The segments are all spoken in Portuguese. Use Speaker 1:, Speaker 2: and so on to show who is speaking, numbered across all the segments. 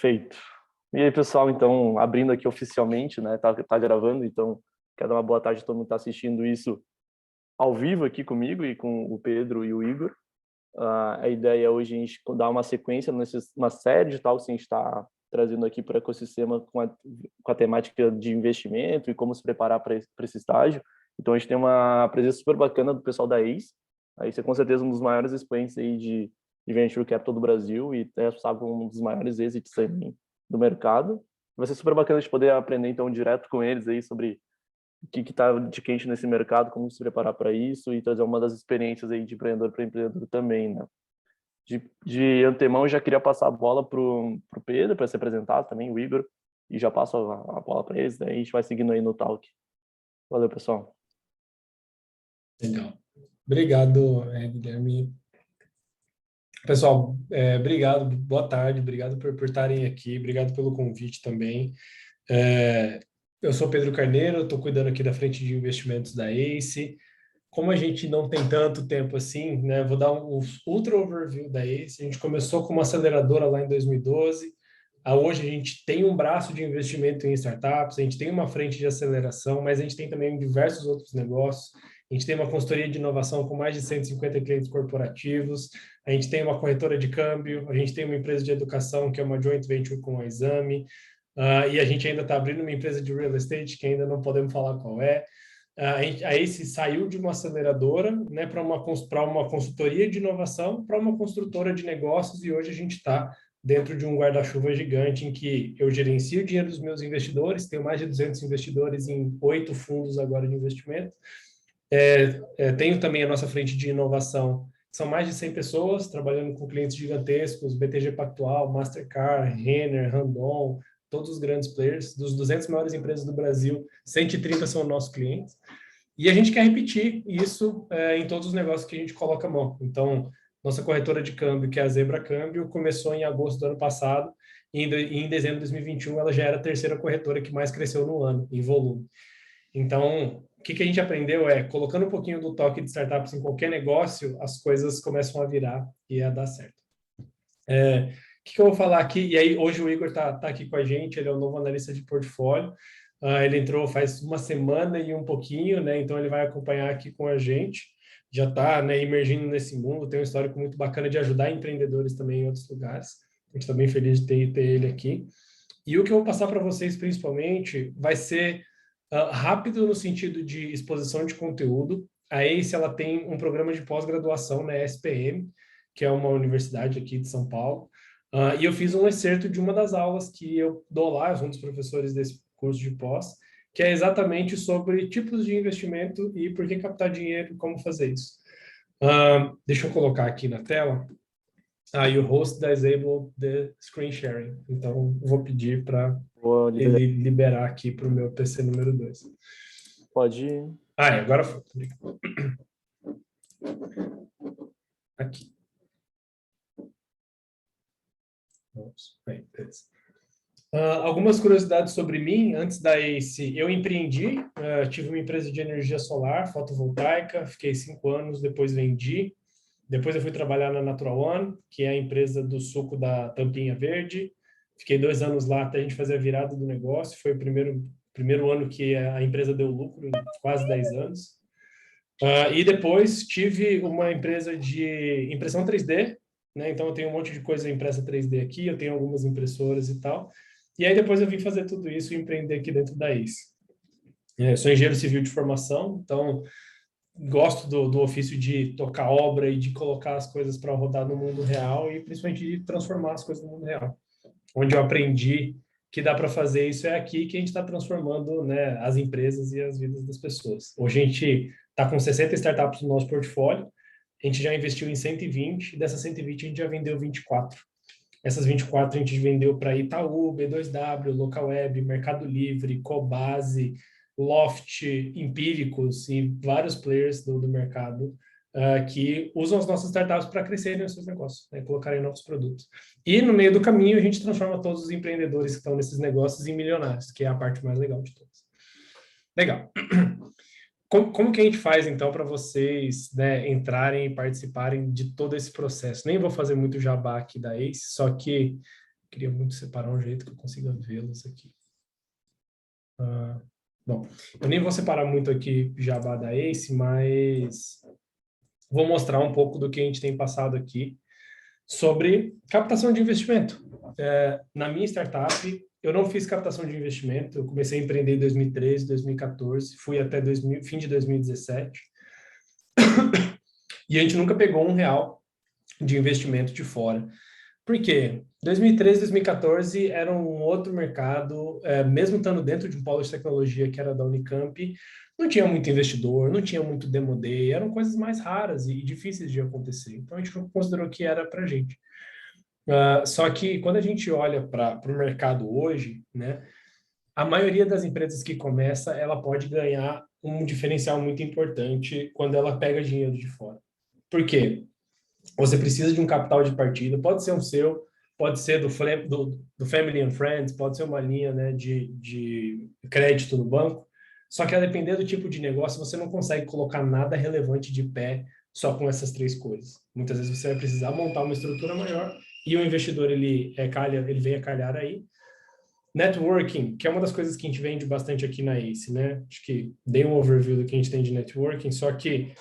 Speaker 1: Feito. E aí, pessoal, então, abrindo aqui oficialmente, né? Tá gravando, então, quero dar uma boa tarde a todo mundo que está assistindo isso ao vivo aqui comigo e com o Pedro e o Igor. A ideia hoje é a gente dar uma sequência uma série de tal que a gente está trazendo aqui para o ecossistema com a temática de investimento e como se preparar para esse estágio. Então, a gente tem uma presença super bacana do pessoal da ACE. A ACE é com certeza um dos maiores expoentes aí de Venture Capital do Brasil e é, sabe, um dos maiores exits também do mercado. Vai ser super bacana de poder aprender, então, direto com eles aí sobre o que está de quente nesse mercado, como se preparar para isso e trazer uma das experiências aí de empreendedor para empreendedor também, né? De antemão, eu já queria passar a bola pro Pedro para se apresentar também, o Igor, e já passo a bola para eles, daí a gente vai seguindo aí no talk. Valeu, pessoal.
Speaker 2: Legal. Obrigado, Guilherme. Pessoal, obrigado, boa tarde, obrigado por estarem aqui, obrigado pelo convite também. Eu sou Pedro Carneiro, estou cuidando aqui da frente de investimentos da ACE. Como a gente não tem tanto tempo assim, né, vou dar um ultra overview da ACE. A gente começou com uma aceleradora lá em 2012. Hoje a gente tem um braço de investimento em startups, a gente tem uma frente de aceleração, mas a gente tem também diversos outros negócios. A gente tem uma consultoria de inovação com mais de 150 clientes corporativos, a gente tem uma corretora de câmbio, a gente tem uma empresa de educação que é uma joint venture com a Exame, e a gente ainda está abrindo uma empresa de real estate que ainda não podemos falar qual é. A ACE saiu de uma aceleradora, né, para uma consultoria de inovação, para uma construtora de negócios, e hoje a gente está dentro de um guarda-chuva gigante em que eu gerencio o dinheiro dos meus investidores, tenho mais de 200 investidores em 8 fundos agora de investimento. Tenho também a nossa frente de inovação, são mais de 100 pessoas trabalhando com clientes gigantescos, BTG Pactual, Mastercard, Renner, Randon, todos os grandes players, dos 200 maiores empresas do Brasil, 130 são nossos clientes. E a gente quer repetir isso em todos os negócios que a gente coloca a mão. Então, nossa corretora de câmbio, que é a Zebra Câmbio, começou em agosto do ano passado, e em dezembro de 2021 ela já era a terceira corretora que mais cresceu no ano, em volume. Então, o que a gente aprendeu colocando um pouquinho do toque de startups em qualquer negócio, as coisas começam a virar e a dar certo. O que eu vou falar aqui? E aí, hoje o Igor tá aqui com a gente, ele é o novo analista de portfólio. Ele entrou faz uma semana e um pouquinho, né? Então, ele vai acompanhar aqui com a gente. Já está, né, emergindo nesse mundo, tem um histórico muito bacana de ajudar empreendedores também em outros lugares. A gente está bem feliz de ter ele aqui. E o que eu vou passar para vocês, principalmente, vai ser rápido no sentido de exposição de conteúdo. A ACE, ela tem um programa de pós-graduação na SPM, que é uma universidade aqui de São Paulo, e eu fiz um excerto de uma das aulas que eu dou lá, eu sou um dos professores desse curso de pós, que é exatamente sobre tipos de investimento e por que captar dinheiro e como fazer isso. Deixa eu colocar aqui na tela. E o host disable the screen sharing. Então, vou pedir para ele liberar aqui para o meu PC número 2.
Speaker 1: Pode ir.
Speaker 2: Agora foi. Aqui. Algumas curiosidades sobre mim. Antes da ACE, eu empreendi, tive uma empresa de energia solar, fotovoltaica, fiquei 5 anos, depois vendi. Depois eu fui trabalhar na Natural One, que é a empresa do suco da tampinha verde. Fiquei 2 anos lá até a gente fazer a virada do negócio. Foi o primeiro ano que a empresa deu lucro, em quase 10 anos. E depois tive uma empresa de impressão 3D, né? Então eu tenho um monte de coisa impressa 3D aqui, eu tenho algumas impressoras e tal. E aí depois eu vim fazer tudo isso e empreender aqui dentro da ACE. Eu sou engenheiro civil de formação, então gosto do ofício de tocar obra e de colocar as coisas para rodar no mundo real e principalmente de transformar as coisas no mundo real. Onde eu aprendi que dá para fazer isso aqui que a gente está transformando, né, as empresas e as vidas das pessoas. Hoje a gente está com 60 startups no nosso portfólio, a gente já investiu em 120, e dessas 120 a gente já vendeu 24. Essas 24 a gente vendeu para Itaú, B2W, Localweb, Mercado Livre, Cobase, Loft, Empíricos e vários players do mercado que usam as nossas startups para crescerem os seus negócios, né, colocarem novos produtos. E no meio do caminho a gente transforma todos os empreendedores que estão nesses negócios em milionários, que é a parte mais legal de todas. Legal. Como que a gente faz, então, para vocês, né, entrarem e participarem de todo esse processo? Nem vou fazer muito jabá aqui da ACE, só que Queria muito separar um jeito que eu consiga vê-los aqui. Bom, eu nem vou separar muito aqui Jabá da Ace, mas vou mostrar um pouco do que a gente tem passado aqui sobre captação de investimento. Na minha startup, eu não fiz captação de investimento, eu comecei a empreender em 2013, 2014, fui até fim de 2017, e a gente nunca pegou R$ 1 de investimento de fora. Por quê? 2013, 2014 era um outro mercado, mesmo estando dentro de um polo de tecnologia que era da Unicamp, não tinha muito investidor, não tinha muito Demo Day, eram coisas mais raras e difíceis de acontecer. Então a gente não considerou que era para a gente. Só que quando a gente olha para o mercado hoje, né, a maioria das empresas que começa, ela pode ganhar um diferencial muito importante quando ela pega dinheiro de fora. Por quê? Você precisa de um capital de partida, pode ser um seu, pode ser do Family and Friends, pode ser uma linha, né, de crédito no banco, só que a depender do tipo de negócio, você não consegue colocar nada relevante de pé só com essas três coisas. Muitas vezes você vai precisar montar uma estrutura maior e o investidor, ele vem a calhar aí. Networking, que é uma das coisas que a gente vende bastante aqui na ACE, né? Acho que dei um overview do que a gente tem de networking, só que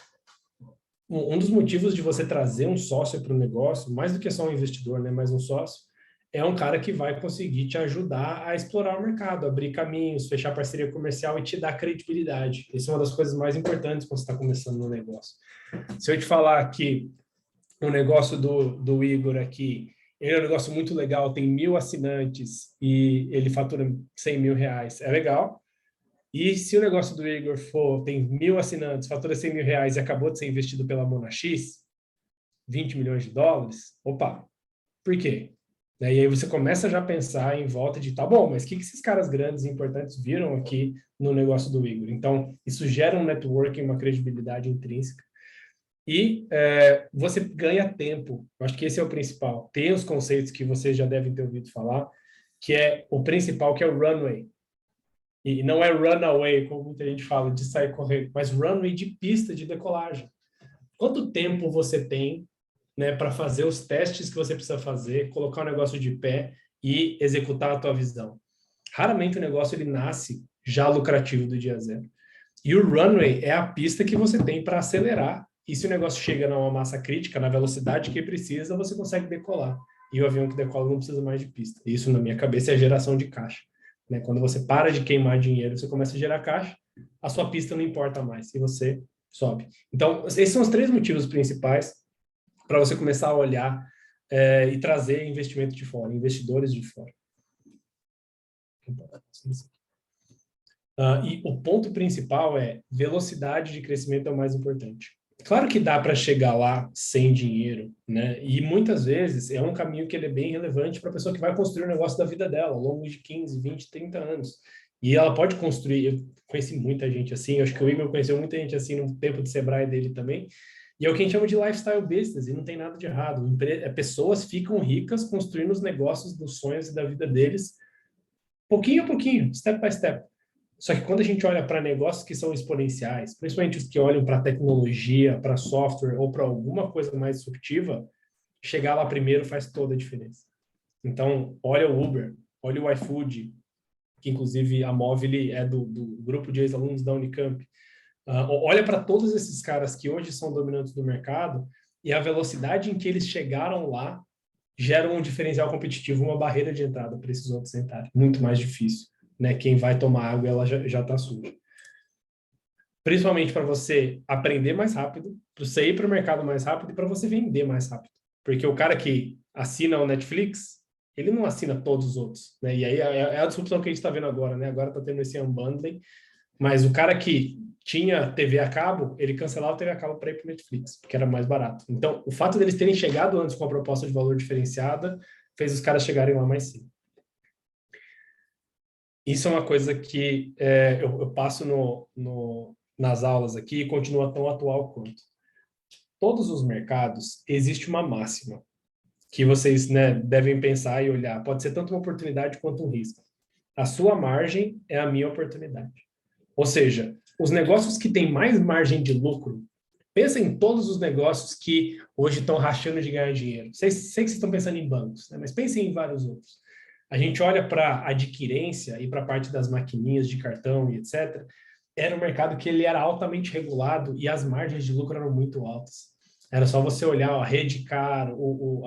Speaker 2: um dos motivos de você trazer um sócio para o negócio, mais do que só um investidor, né, mas um sócio, é um cara que vai conseguir te ajudar a explorar o mercado, abrir caminhos, fechar parceria comercial e te dar credibilidade. Essa é uma das coisas mais importantes quando você está começando no negócio. Se eu te falar que o negócio do Igor aqui, ele é um negócio muito legal, tem 1.000 assinantes e ele fatura R$ 100 mil, é legal. E se o negócio do Igor tem 1.000 assinantes, fatura R$ 100 mil e acabou de ser investido pela Mona X, $20 milhões, opa, por quê? E aí você começa já a pensar em volta de, tá bom, mas o que esses caras grandes e importantes viram aqui no negócio do Igor? Então, isso gera um networking, uma credibilidade intrínseca. E você ganha tempo. Eu acho que esse é o principal. Tem os conceitos que vocês já devem ter ouvido falar, que é o principal, que é o runway. E não é runaway, como muita gente fala, de sair correndo, mas runway de pista de decolagem. Quanto tempo você tem, né, para fazer os testes que você precisa fazer, colocar o negócio de pé e executar a tua visão? Raramente o negócio ele nasce já lucrativo do dia zero. E o runway é a pista que você tem para acelerar. E se o negócio chega numa massa crítica, na velocidade que precisa, você consegue decolar. E o avião que decola não precisa mais de pista. Isso, na minha cabeça, é a geração de caixa. Né? Quando você para de queimar dinheiro, você começa a gerar caixa, a sua pista não importa mais e você sobe. Então, esses são os três motivos principais para você começar a olhar e trazer investimento de fora, investidores de fora. E o ponto principal é velocidade de crescimento é o mais importante. Claro que dá para chegar lá sem dinheiro, né? E muitas vezes é um caminho que ele é bem relevante para a pessoa que vai construir o negócio da vida dela ao longo de 15, 20, 30 anos. E ela pode construir, eu conheci muita gente assim, eu acho que o Igor conheceu muita gente assim no tempo de Sebrae dele também, e é o que a gente chama de lifestyle business, e não tem nada de errado. Pessoas ficam ricas construindo os negócios dos sonhos e da vida deles, pouquinho a pouquinho, step by step. Só que quando a gente olha para negócios que são exponenciais, principalmente os que olham para tecnologia, para software ou para alguma coisa mais disruptiva, chegar lá primeiro faz toda a diferença. Então, olha o Uber, olha o iFood, que inclusive a Movile é do grupo de ex-alunos da Unicamp. Olha para todos esses caras que hoje são dominantes do mercado e a velocidade em que eles chegaram lá gera um diferencial competitivo, uma barreira de entrada para esses outros entrarem. Muito mais difícil. Né? Quem vai tomar água, ela já está suja. Principalmente para você aprender mais rápido, para você ir para o mercado mais rápido e para você vender mais rápido. Porque o cara que assina o Netflix, ele não assina todos os outros. Né? E aí é a disrupção que a gente está vendo agora. Né? Agora está tendo esse unbundling. Mas o cara que tinha TV a cabo, ele cancelava a TV a cabo para ir para o Netflix, porque era mais barato. Então, o fato deles terem chegado antes com a proposta de valor diferenciada fez os caras chegarem lá mais cedo. Isso é uma coisa que eu passo nas aulas aqui e continua tão atual quanto. Todos os mercados, existe uma máxima que vocês, né, devem pensar e olhar. Pode ser tanto uma oportunidade quanto um risco. A sua margem é a minha oportunidade. Ou seja, os negócios que têm mais margem de lucro Pensa em todos os negócios que hoje estão rachando de ganhar dinheiro. Sei que vocês estão pensando em bancos, né? Mas pensem em vários outros. A gente olha para a adquirência e para a parte das maquininhas de cartão e etc. Era um mercado que ele era altamente regulado e as margens de lucro eram muito altas. Era só você olhar a Redcar,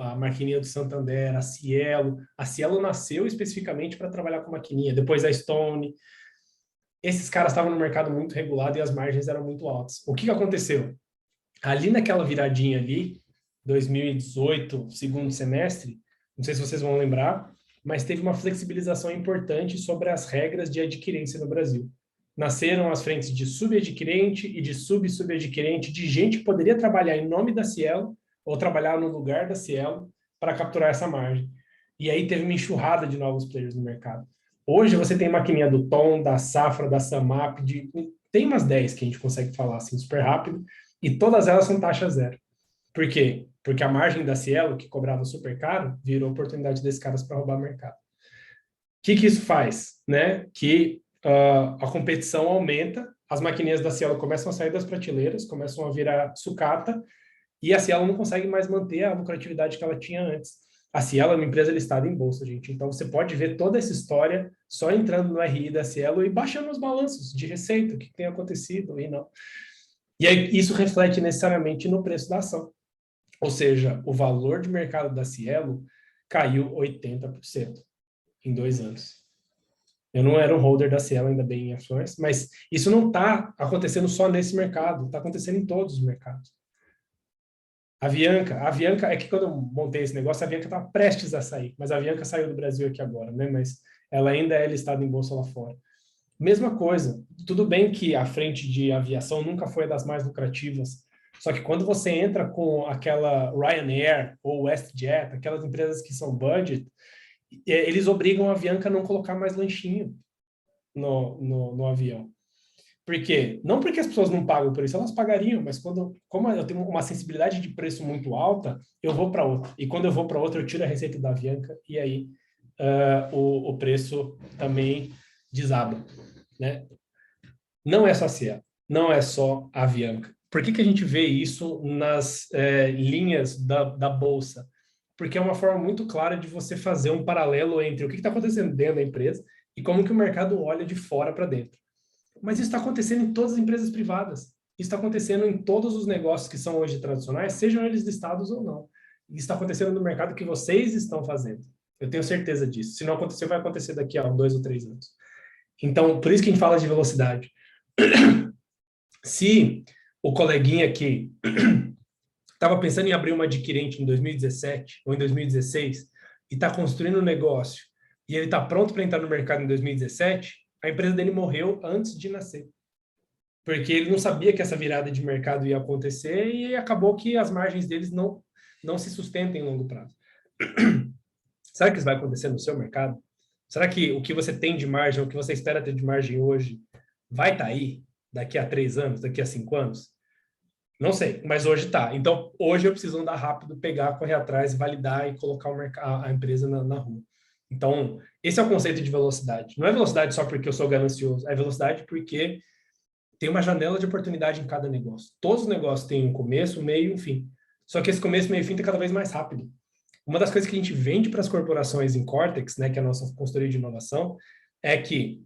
Speaker 2: a maquininha do Santander, a Cielo. A Cielo nasceu especificamente para trabalhar com maquininha, depois a Stone. Esses caras estavam no mercado muito regulado e as margens eram muito altas. O que aconteceu? Ali naquela viradinha ali, 2018, segundo semestre, não sei se vocês vão lembrar, mas teve uma flexibilização importante sobre as regras de adquirência no Brasil. Nasceram as frentes de subadquirente e de sub-subadquirente, de gente que poderia trabalhar em nome da Cielo ou trabalhar no lugar da Cielo para capturar essa margem. E aí teve uma enxurrada de novos players no mercado. Hoje você tem maquininha do Tom, da Safra, da Samap, tem umas 10 que a gente consegue falar assim super rápido, e todas elas são taxa zero. Por quê? Porque a margem da Cielo, que cobrava super caro, virou oportunidade desses caras para roubar o mercado. O que isso faz? Né? Que a competição aumenta, as maquininhas da Cielo começam a sair das prateleiras, começam a virar sucata, e a Cielo não consegue mais manter a lucratividade que ela tinha antes. A Cielo é uma empresa listada em bolsa, gente. Então, você pode ver toda essa história só entrando no RI da Cielo e baixando os balanços de receita, o que tem acontecido e não. E aí, isso reflete necessariamente no preço da ação. Ou seja, o valor de mercado da Cielo caiu 80% em 2 anos. Eu não era um holder da Cielo, ainda bem, em ações, mas isso não está acontecendo só nesse mercado, está acontecendo em todos os mercados. A Avianca é que quando eu montei esse negócio, a Avianca estava prestes a sair, mas a Avianca saiu do Brasil aqui agora, né? Mas ela ainda é listada em bolsa lá fora. Mesma coisa, tudo bem que a frente de aviação nunca foi das mais lucrativas, só que quando você entra com aquela Ryanair ou WestJet, aquelas empresas que são budget, eles obrigam a Avianca a não colocar mais lanchinho no avião. Por quê? Não porque as pessoas não pagam por isso, elas pagariam, mas como eu tenho uma sensibilidade de preço muito alta, eu vou para outra. E quando eu vou para outra, eu tiro a receita da Avianca e aí o preço também desaba. Né? Não é só a Cielo, não é só a Avianca. Por que a gente vê isso nas linhas da Bolsa? Porque é uma forma muito clara de você fazer um paralelo entre o que está acontecendo dentro da empresa e como que o mercado olha de fora para dentro. Mas isso está acontecendo em todas as empresas privadas. Isso está acontecendo em todos os negócios que são hoje tradicionais, sejam eles listados ou não. Isso está acontecendo no mercado que vocês estão fazendo. Eu tenho certeza disso. Se não acontecer, vai acontecer daqui a 2 ou 3 anos. Então, por isso que a gente fala de velocidade. Se o coleguinha aqui estava pensando em abrir uma adquirente em 2017 ou em 2016 e está construindo um negócio e ele está pronto para entrar no mercado em 2017, a empresa dele morreu antes de nascer. Porque ele não sabia que essa virada de mercado ia acontecer e acabou que as margens deles não se sustentam em longo prazo. Será que isso vai acontecer no seu mercado? Será que o que você tem de margem, o que você espera ter de margem hoje, vai estar aí daqui a 3 anos, daqui a 5 anos? Não sei, mas hoje está. Então, hoje eu preciso andar rápido, pegar, correr atrás, validar e colocar a empresa na rua. Então, esse é o conceito de velocidade. Não é velocidade só porque eu sou ganancioso, é velocidade porque tem uma janela de oportunidade em cada negócio. Todos os negócios têm um começo, um meio e um fim. Só que esse começo, meio e fim está cada vez mais rápido. Uma das coisas que a gente vende para as corporações em Cortex, né, que é a nossa consultoria de inovação, é que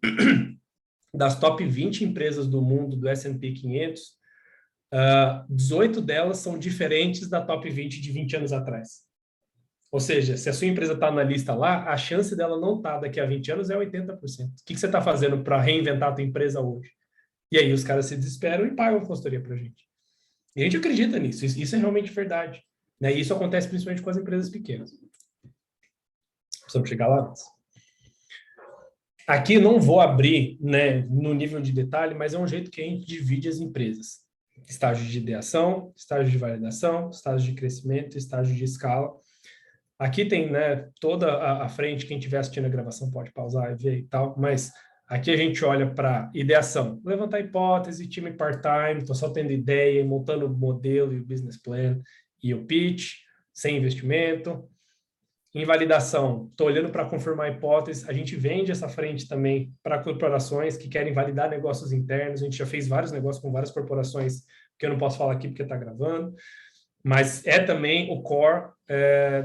Speaker 2: das top 20 empresas do mundo do S&P 500, 18 delas são diferentes da top 20 de 20 anos atrás. Ou seja, se a sua empresa está na lista lá, a chance dela não estar daqui a 20 anos é 80%. O que você está fazendo para reinventar a tua empresa hoje? E aí os caras se desesperam e pagam a consultoria para a gente. E a gente acredita nisso, isso é realmente verdade. Né? E isso acontece principalmente com as empresas pequenas. Precisamos chegar lá antes. Aqui não vou abrir, né, no nível de detalhe, mas é um jeito que a gente divide as empresas. Estágio de ideação, estágio de validação, estágio de crescimento, estágio de escala. Aqui tem, né, toda a frente, quem estiver assistindo a gravação pode pausar e ver e tal, mas aqui a gente olha para ideação, levantar hipótese, time part-time, estou só tendo ideia, montando o modelo e o business plan e o pitch, sem investimento. Em validação, estou olhando para confirmar a hipótese, a gente vende essa frente também para corporações que querem validar negócios internos, a gente já fez vários negócios com várias corporações que eu não posso falar aqui porque está gravando, mas é também o core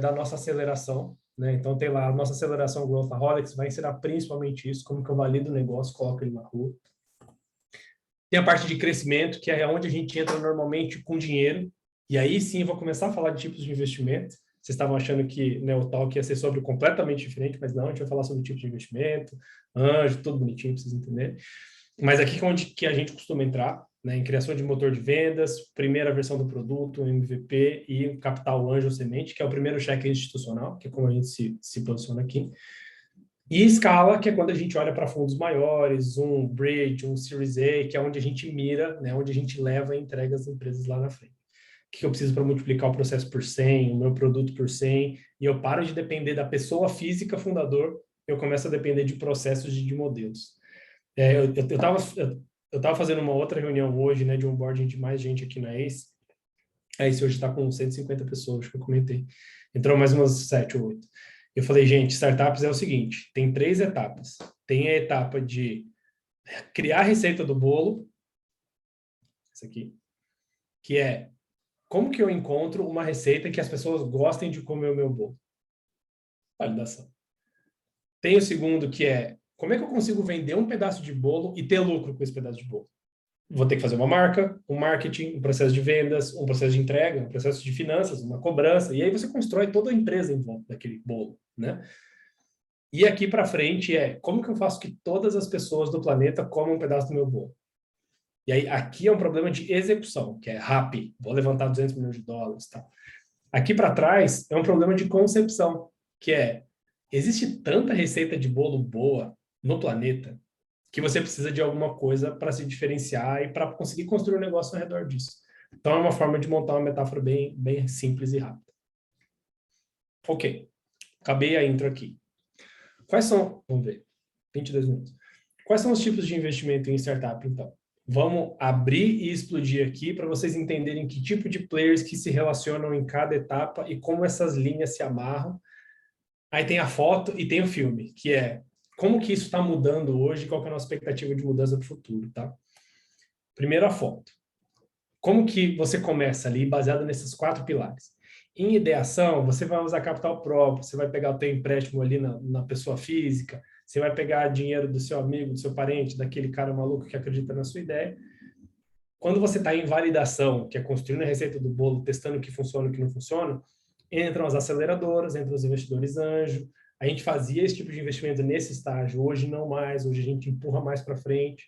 Speaker 2: da nossa aceleração, né? Então tem lá a nossa aceleração Growthaholics, vai ensinar principalmente isso, como que eu valido o negócio, coloco ele na rua. Tem a parte de crescimento, que é onde a gente entra normalmente com dinheiro, e aí sim eu vou começar a falar de tipos de investimento. Vocês estavam achando que, né, o talk ia ser sobre completamente diferente, mas não, a gente vai falar sobre tipo de investimento, anjo, tudo bonitinho para vocês entenderem. Mas aqui é onde que a gente costuma entrar, né, em criação de motor de vendas, primeira versão do produto, MVP e capital anjo semente, que é o primeiro cheque institucional, que é como a gente se posiciona aqui. E escala, que é quando a gente olha para fundos maiores, um bridge, um Series A, que é onde a gente mira, né, onde a gente leva e entrega as empresas lá na frente. O que eu preciso para multiplicar o processo por 100, o meu produto por 100, e eu paro de depender da pessoa física fundador, eu começo a depender de processos e de modelos. Eu estava fazendo uma outra reunião hoje, né, de onboarding de mais gente aqui na ACE. A ACE hoje está com 150 pessoas, que eu comentei. Entrou mais umas 7 ou 8. Eu falei, gente, startups é o seguinte, tem 3 etapas. Tem a etapa de criar a receita do bolo, essa aqui, que é como que eu encontro uma receita que as pessoas gostem de comer o meu bolo? Validação. Tem o segundo, que é como é que eu consigo vender um pedaço de bolo e ter lucro com esse pedaço de bolo? Vou ter que fazer uma marca, um marketing, um processo de vendas, um processo de entrega, um processo de finanças, uma cobrança, e aí você constrói toda a empresa em volta daquele bolo, né? E aqui para frente é como que eu faço que todas as pessoas do planeta comam um pedaço do meu bolo? E aí aqui é um problema de execução, que é rápido, vou levantar 200 milhões de dólares, tá? Aqui para trás é um problema de concepção, que é existe tanta receita de bolo boa no planeta que você precisa de alguma coisa para se diferenciar e para conseguir construir um negócio ao redor disso. Então, é uma forma de montar uma metáfora bem simples e rápida. Ok, acabei a intro aqui. Quais são, vamos ver, 22 minutos. Quais são os tipos de investimento em startup, então? Vamos abrir e explodir aqui para vocês entenderem que tipo de players que se relacionam em cada etapa e como essas linhas se amarram. Aí tem a foto e tem o filme, que é como que isso está mudando hoje, qual que é a nossa expectativa de mudança para o futuro, tá? Primeiro a foto. Como que você começa ali, baseado nesses 4 pilares? Em ideação, você vai usar capital próprio, você vai pegar o teu empréstimo ali na pessoa física, você vai pegar dinheiro do seu amigo, do seu parente, daquele cara maluco que acredita na sua ideia. Quando você está em validação, que é construindo a receita do bolo, testando o que funciona e o que não funciona, entram as aceleradoras, entram os investidores anjo. A gente fazia esse tipo de investimento nesse estágio, hoje não mais, hoje a gente empurra mais para frente.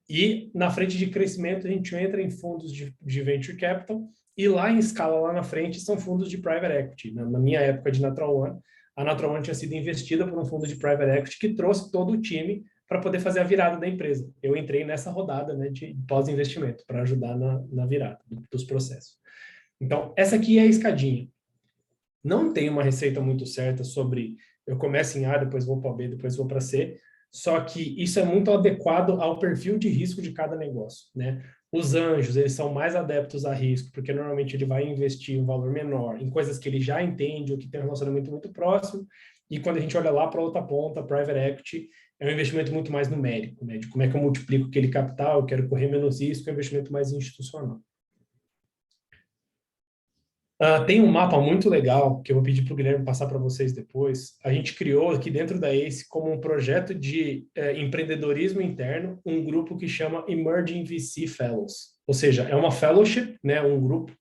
Speaker 2: E na frente de crescimento, a gente entra em fundos de venture capital, e lá em escala, lá na frente, são fundos de private equity. Na minha época de Natural One, a Natural One tinha sido investida por um fundo de private equity que trouxe todo o time para poder fazer a virada da empresa. Eu entrei nessa rodada, né, de pós-investimento para ajudar na virada dos processos. Então, essa aqui é a escadinha. Não tem uma receita muito certa sobre eu começo em A, depois vou para B, depois vou para C, só que isso é muito adequado ao perfil de risco de cada negócio, né? Os anjos, eles são mais adeptos a risco, porque normalmente ele vai investir um valor menor em coisas que ele já entende ou que tem um relacionamento muito próximo, e quando a gente olha lá para outra ponta, private equity, é um investimento muito mais numérico, né? De como é que eu multiplico aquele capital, eu quero correr menos risco, é um investimento mais institucional. Tem um mapa muito legal que eu vou pedir para o Guilherme passar para vocês depois. A gente criou aqui dentro da ACE como um projeto de empreendedorismo interno, um grupo que chama Emerging VC Fellows. Ou seja, é uma fellowship, né, um grupo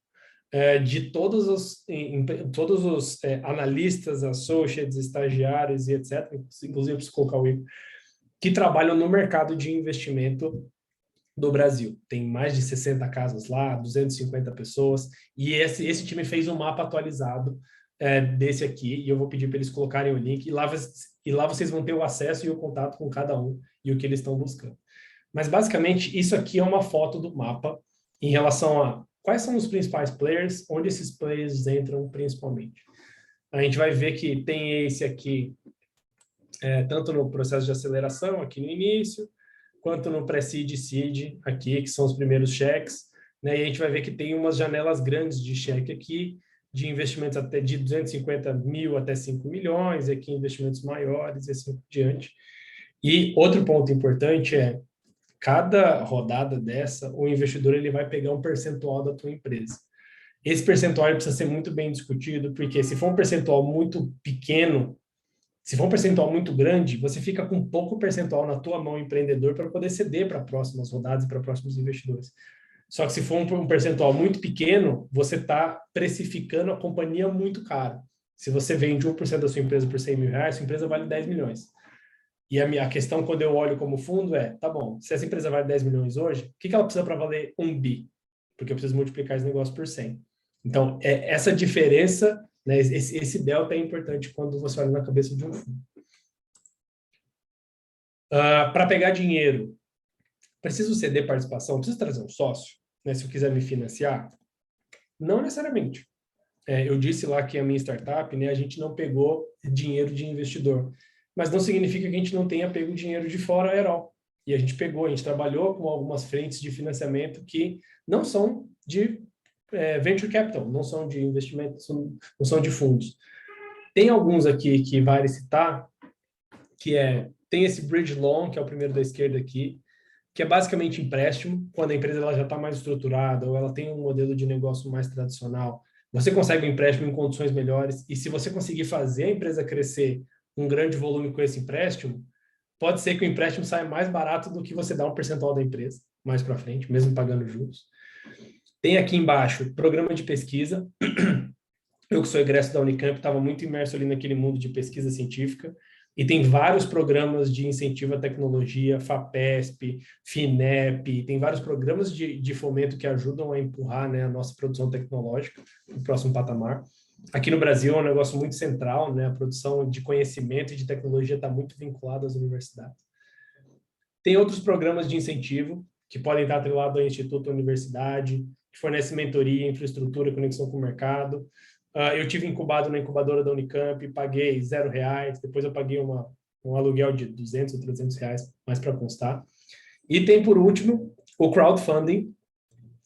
Speaker 2: de todos os analistas, associates, estagiários e etc., inclusive eu preciso colocar o Igor, que trabalham no mercado de investimento do Brasil. Tem mais de 60 casas lá, 250 pessoas, e esse time fez um mapa atualizado desse aqui, e eu vou pedir para eles colocarem o link, e lá vocês vão ter o acesso e o contato com cada um e o que eles estão buscando. Mas, basicamente, isso aqui é uma foto do mapa em relação a quais são os principais players, onde esses players entram principalmente. A gente vai ver que tem esse aqui, tanto no processo de aceleração, aqui no início, quanto no pré-seed e seed aqui, que são os primeiros cheques, né? E a gente vai ver que tem umas janelas grandes de cheque aqui, de investimentos até de 250 mil até 5 milhões, e aqui investimentos maiores e assim por diante. E outro ponto importante é, Cada rodada dessa, o investidor ele vai pegar um percentual da tua empresa. Esse percentual precisa ser muito bem discutido, porque se for um percentual muito pequeno, se for um percentual muito grande, você fica com pouco percentual na tua mão, empreendedor, para poder ceder para próximas rodadas e para próximos investidores. Só que se for um percentual muito pequeno, você está precificando a companhia muito caro. Se você vende 1% da sua empresa por 100 mil reais, sua empresa vale 10 milhões. E a questão, quando eu olho como fundo, tá bom, se essa empresa vale 10 milhões hoje, o que ela precisa para valer 1 bi? Porque eu preciso multiplicar esse negócio por 100. Então, essa diferença, né, esse delta é importante quando você olha na cabeça de um fundo. Para pegar dinheiro, preciso ceder participação? Preciso trazer um sócio? Né, se eu quiser me financiar? Não necessariamente. Eu disse lá que a minha startup, né, a gente não pegou dinheiro de investidor. Mas não significa que a gente não tenha pego dinheiro de fora a Herol. E a gente trabalhou com algumas frentes de financiamento que não são de venture capital, não são de investimento, não são de fundos. Tem alguns aqui que vale citar, tem esse bridge loan, que é o primeiro da esquerda aqui, que é basicamente empréstimo, quando a empresa ela já está mais estruturada ou ela tem um modelo de negócio mais tradicional, você consegue um empréstimo em condições melhores, e se você conseguir fazer a empresa crescer um grande volume com esse empréstimo, pode ser que o empréstimo saia mais barato do que você dar um percentual da empresa, mais para frente, mesmo pagando juros. Tem aqui embaixo programa de pesquisa. Eu que sou egresso da Unicamp, estava muito imerso ali naquele mundo de pesquisa científica, e tem vários programas de incentivo à tecnologia, FAPESP, FINEP, tem vários programas de fomento que ajudam a empurrar, né, a nossa produção tecnológica para o próximo patamar. Aqui no Brasil é um negócio muito central, né, a produção de conhecimento e de tecnologia está muito vinculada às universidades. Tem outros programas de incentivo que podem estar atrelados ao instituto, à universidade, que fornece mentoria, infraestrutura, conexão com o mercado. Eu tive incubado na incubadora da Unicamp, paguei R$0, depois eu paguei um aluguel de 200 ou 300 reais, mais para constar. E tem, por último, o crowdfunding,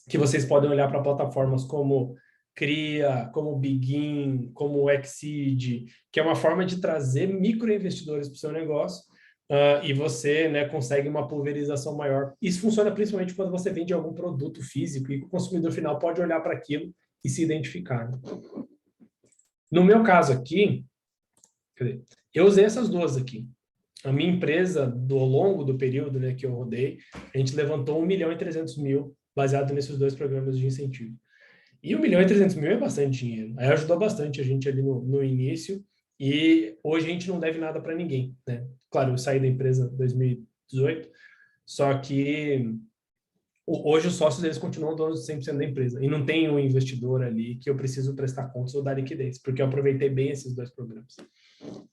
Speaker 2: que vocês podem olhar para plataformas como Cria, como Begin, como o Exceed, que é uma forma de trazer microinvestidores para o seu negócio, e você, né, consegue uma pulverização maior. Isso funciona principalmente quando você vende algum produto físico e o consumidor final pode olhar para aquilo e se identificar. Né? No meu caso aqui, eu usei essas duas aqui. A minha empresa, ao longo do período, né, que eu rodei, a gente levantou 1.300.000 baseado nesses dois programas de incentivo. E 1.300.000 é bastante dinheiro. Aí ajudou bastante a gente ali no início, e hoje a gente não deve nada para ninguém, né? Claro, eu saí da empresa em 2018, só que hoje os sócios eles continuam donos de 100% da empresa, e não tem um investidor ali que eu preciso prestar contas ou dar liquidez, porque eu aproveitei bem esses dois programas.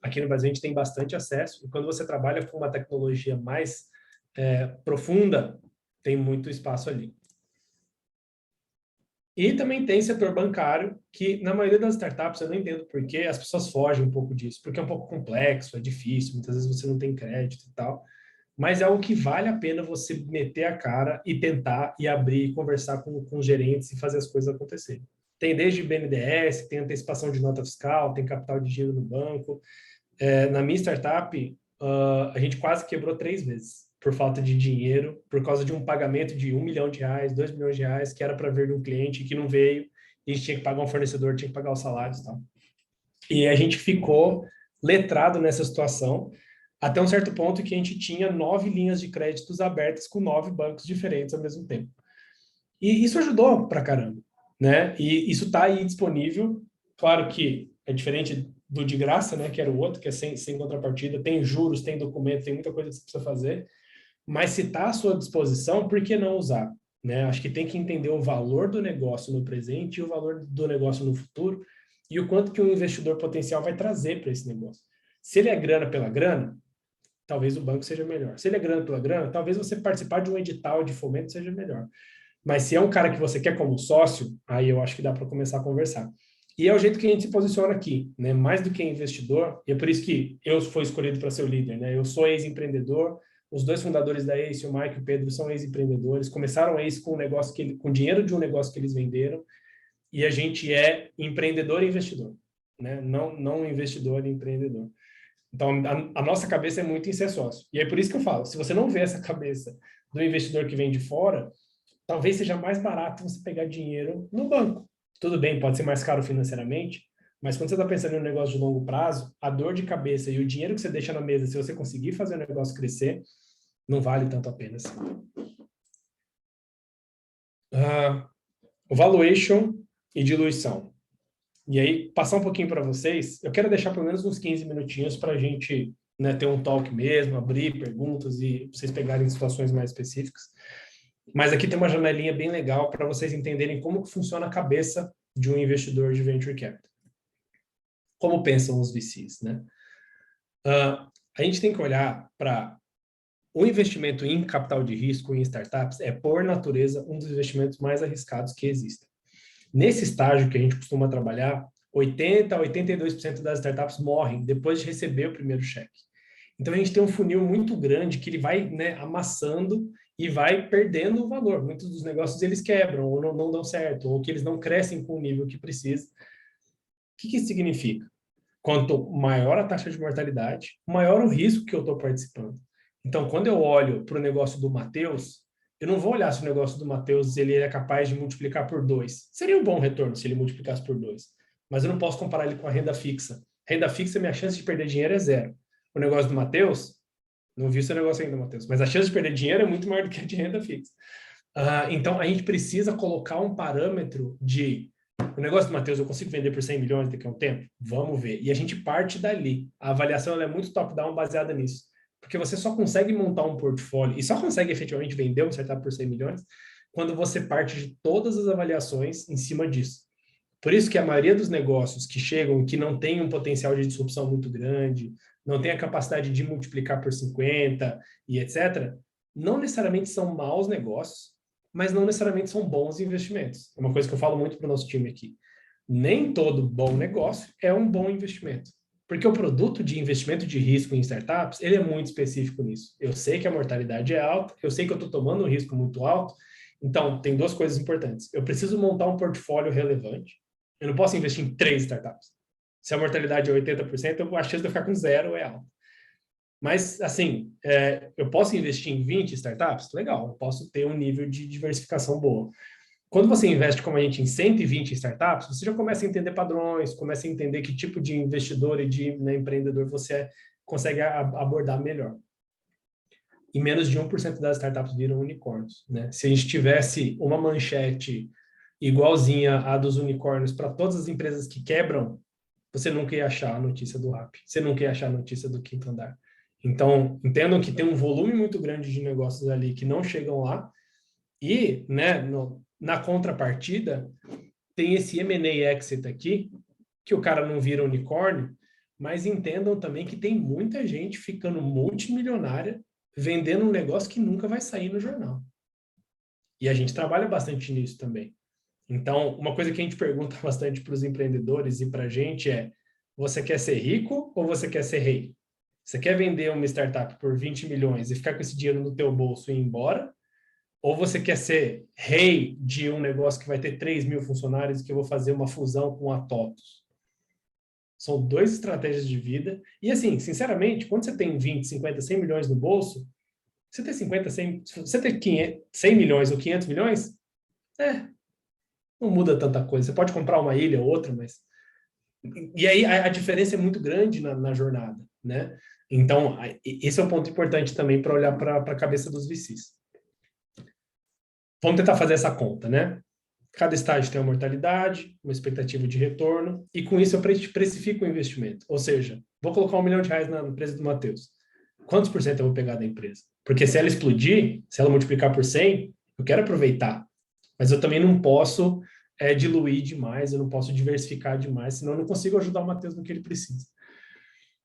Speaker 2: Aqui no Brasil a gente tem bastante acesso, e quando você trabalha com uma tecnologia mais profunda, tem muito espaço ali. E também tem setor bancário, que na maioria das startups eu não entendo por que as pessoas fogem um pouco disso, porque é um pouco complexo, é difícil, muitas vezes você não tem crédito e tal, mas é algo que vale a pena você meter a cara e tentar e abrir, conversar com os gerentes e fazer as coisas acontecerem. Tem desde BNDES, tem antecipação de nota fiscal, tem capital de giro no banco. Na minha startup, a gente quase quebrou 3 vezes por falta de dinheiro, por causa de um pagamento de R$1 milhão, R$2 milhões, que era para vir de um cliente que não veio, e a gente tinha que pagar um fornecedor, tinha que pagar os salários e tal. E a gente ficou letrado nessa situação, até um certo ponto que a gente tinha 9 linhas de créditos abertas com 9 bancos diferentes ao mesmo tempo. E isso ajudou pra caramba, né? E isso tá aí disponível. Claro que é diferente do de graça, né? Que era o outro, que é sem contrapartida. Tem juros, tem documento, tem muita coisa que você precisa fazer. Mas se está à sua disposição, por que não usar? Né? Acho que tem que entender o valor do negócio no presente e o valor do negócio no futuro e o quanto que o investidor potencial vai trazer para esse negócio. Se ele é grana pela grana, talvez o banco seja melhor. Se ele é grana pela grana, talvez você participar de um edital de fomento seja melhor. Mas se é um cara que você quer como sócio, aí eu acho que dá para começar a conversar. E é o jeito que a gente se posiciona aqui, né? Mais do que investidor, e é por isso que eu fui escolhido para ser o líder, né? Eu sou ex-empreendedor, os dois fundadores da Ace, o Mike e o Pedro, são ex-empreendedores, começaram a Ace com um negócio com dinheiro de um negócio que eles venderam, e a gente é empreendedor e investidor, né? Não investidor e empreendedor. Então, a nossa cabeça é muito em ser sócio. E é por isso que eu falo, se você não vê essa cabeça do investidor que vem de fora, talvez seja mais barato você pegar dinheiro no banco. Tudo bem, pode ser mais caro financeiramente, mas quando você está pensando em um negócio de longo prazo, a dor de cabeça e o dinheiro que você deixa na mesa, se você conseguir fazer o negócio crescer, não vale tanto a pena assim. O valuation e diluição. E aí, passar um pouquinho para vocês, eu quero deixar pelo menos uns 15 minutinhos para a gente, né, ter um talk mesmo, abrir perguntas e vocês pegarem situações mais específicas. Mas aqui tem uma janelinha bem legal para vocês entenderem como que funciona a cabeça de um investidor de venture capital. Como pensam os VCs, né? A gente tem que olhar para o investimento em capital de risco, em startups, é, por natureza, um dos investimentos mais arriscados que existem. Nesse estágio que a gente costuma trabalhar, 80% a 82% das startups morrem depois de receber o primeiro cheque. Então, a gente tem um funil muito grande que ele vai, né, amassando e vai perdendo o valor. Muitos dos negócios eles quebram ou não dão certo, ou que eles não crescem com o nível que precisa. O que isso significa? Quanto maior a taxa de mortalidade, maior o risco que eu estou participando. Então, quando eu olho para o negócio do Matheus, eu não vou olhar se o negócio do Matheus ele é capaz de multiplicar por 2. Seria um bom retorno se ele multiplicasse por 2. Mas eu não posso comparar ele com a renda fixa. Renda fixa, minha chance de perder dinheiro é zero. O negócio do Matheus, não vi o seu negócio ainda, Matheus, mas a chance de perder dinheiro é muito maior do que a de renda fixa. Então, a gente precisa colocar um parâmetro de o negócio do Matheus, eu consigo vender por 100 milhões daqui a um tempo? Vamos ver. E a gente parte dali. A avaliação ela é muito top-down baseada nisso. Porque você só consegue montar um portfólio e só consegue efetivamente vender um startup por 100 milhões quando você parte de todas as avaliações em cima disso. Por isso que a maioria dos negócios que chegam, que não tem um potencial de disrupção muito grande, não tem a capacidade de multiplicar por 50 e etc., não necessariamente são maus negócios, mas não necessariamente são bons investimentos. É uma coisa que eu falo muito para o nosso time aqui. Nem todo bom negócio é um bom investimento. Porque o produto de investimento de risco em startups, ele é muito específico nisso. Eu sei que a mortalidade é alta, eu sei que eu estou tomando um risco muito alto, então tem duas coisas importantes. Eu preciso montar um portfólio relevante. Eu não posso investir em 3 startups. Se a mortalidade é 80%, a chance de eu ficar com zero é alta. Mas, assim, eu posso investir em 20 startups? Legal, eu posso ter um nível de diversificação boa. Quando você investe, como a gente, em 120 startups, você já começa a entender padrões, começa a entender que tipo de investidor e de, né, empreendedor você consegue abordar melhor. E menos de 1% das startups viram unicórnios, né? Se a gente tivesse uma manchete igualzinha à dos unicórnios para todas as empresas que quebram, você nunca ia achar a notícia do Rappi, você nunca ia achar a notícia do Quinto Andar. Então, entendam que tem um volume muito grande de negócios ali que não chegam lá e, né, na contrapartida, tem esse M&A exit aqui, que o cara não vira unicórnio, mas entendam também que tem muita gente ficando multimilionária vendendo um negócio que nunca vai sair no jornal. E a gente trabalha bastante nisso também. Então, uma coisa que a gente pergunta bastante para os empreendedores e para a gente é: você quer ser rico ou você quer ser rei? Você quer vender uma startup por 20 milhões e ficar com esse dinheiro no teu bolso e ir embora? Ou você quer ser rei de um negócio que vai ter 3 mil funcionários e que eu vou fazer uma fusão com a TOTUS? São 2 estratégias de vida. E assim, sinceramente, quando você tem 20, 50, 100 milhões no bolso, você ter 50, 100, você ter 500, 100 milhões ou 500 milhões, não muda tanta coisa. Você pode comprar uma ilha ou outra, mas... E aí a diferença é muito grande na jornada, né? Então, esse é um ponto importante também para olhar para a cabeça dos VCs. Vamos tentar fazer essa conta, né? Cada estágio tem uma mortalidade, uma expectativa de retorno, e com isso eu precifico o investimento. Ou seja, vou colocar R$1 milhão na empresa do Matheus. Quantos por cento eu vou pegar da empresa? Porque se ela explodir, se ela multiplicar por 100, eu quero aproveitar. Mas eu também não posso diluir demais, eu não posso diversificar demais, senão eu não consigo ajudar o Matheus no que ele precisa.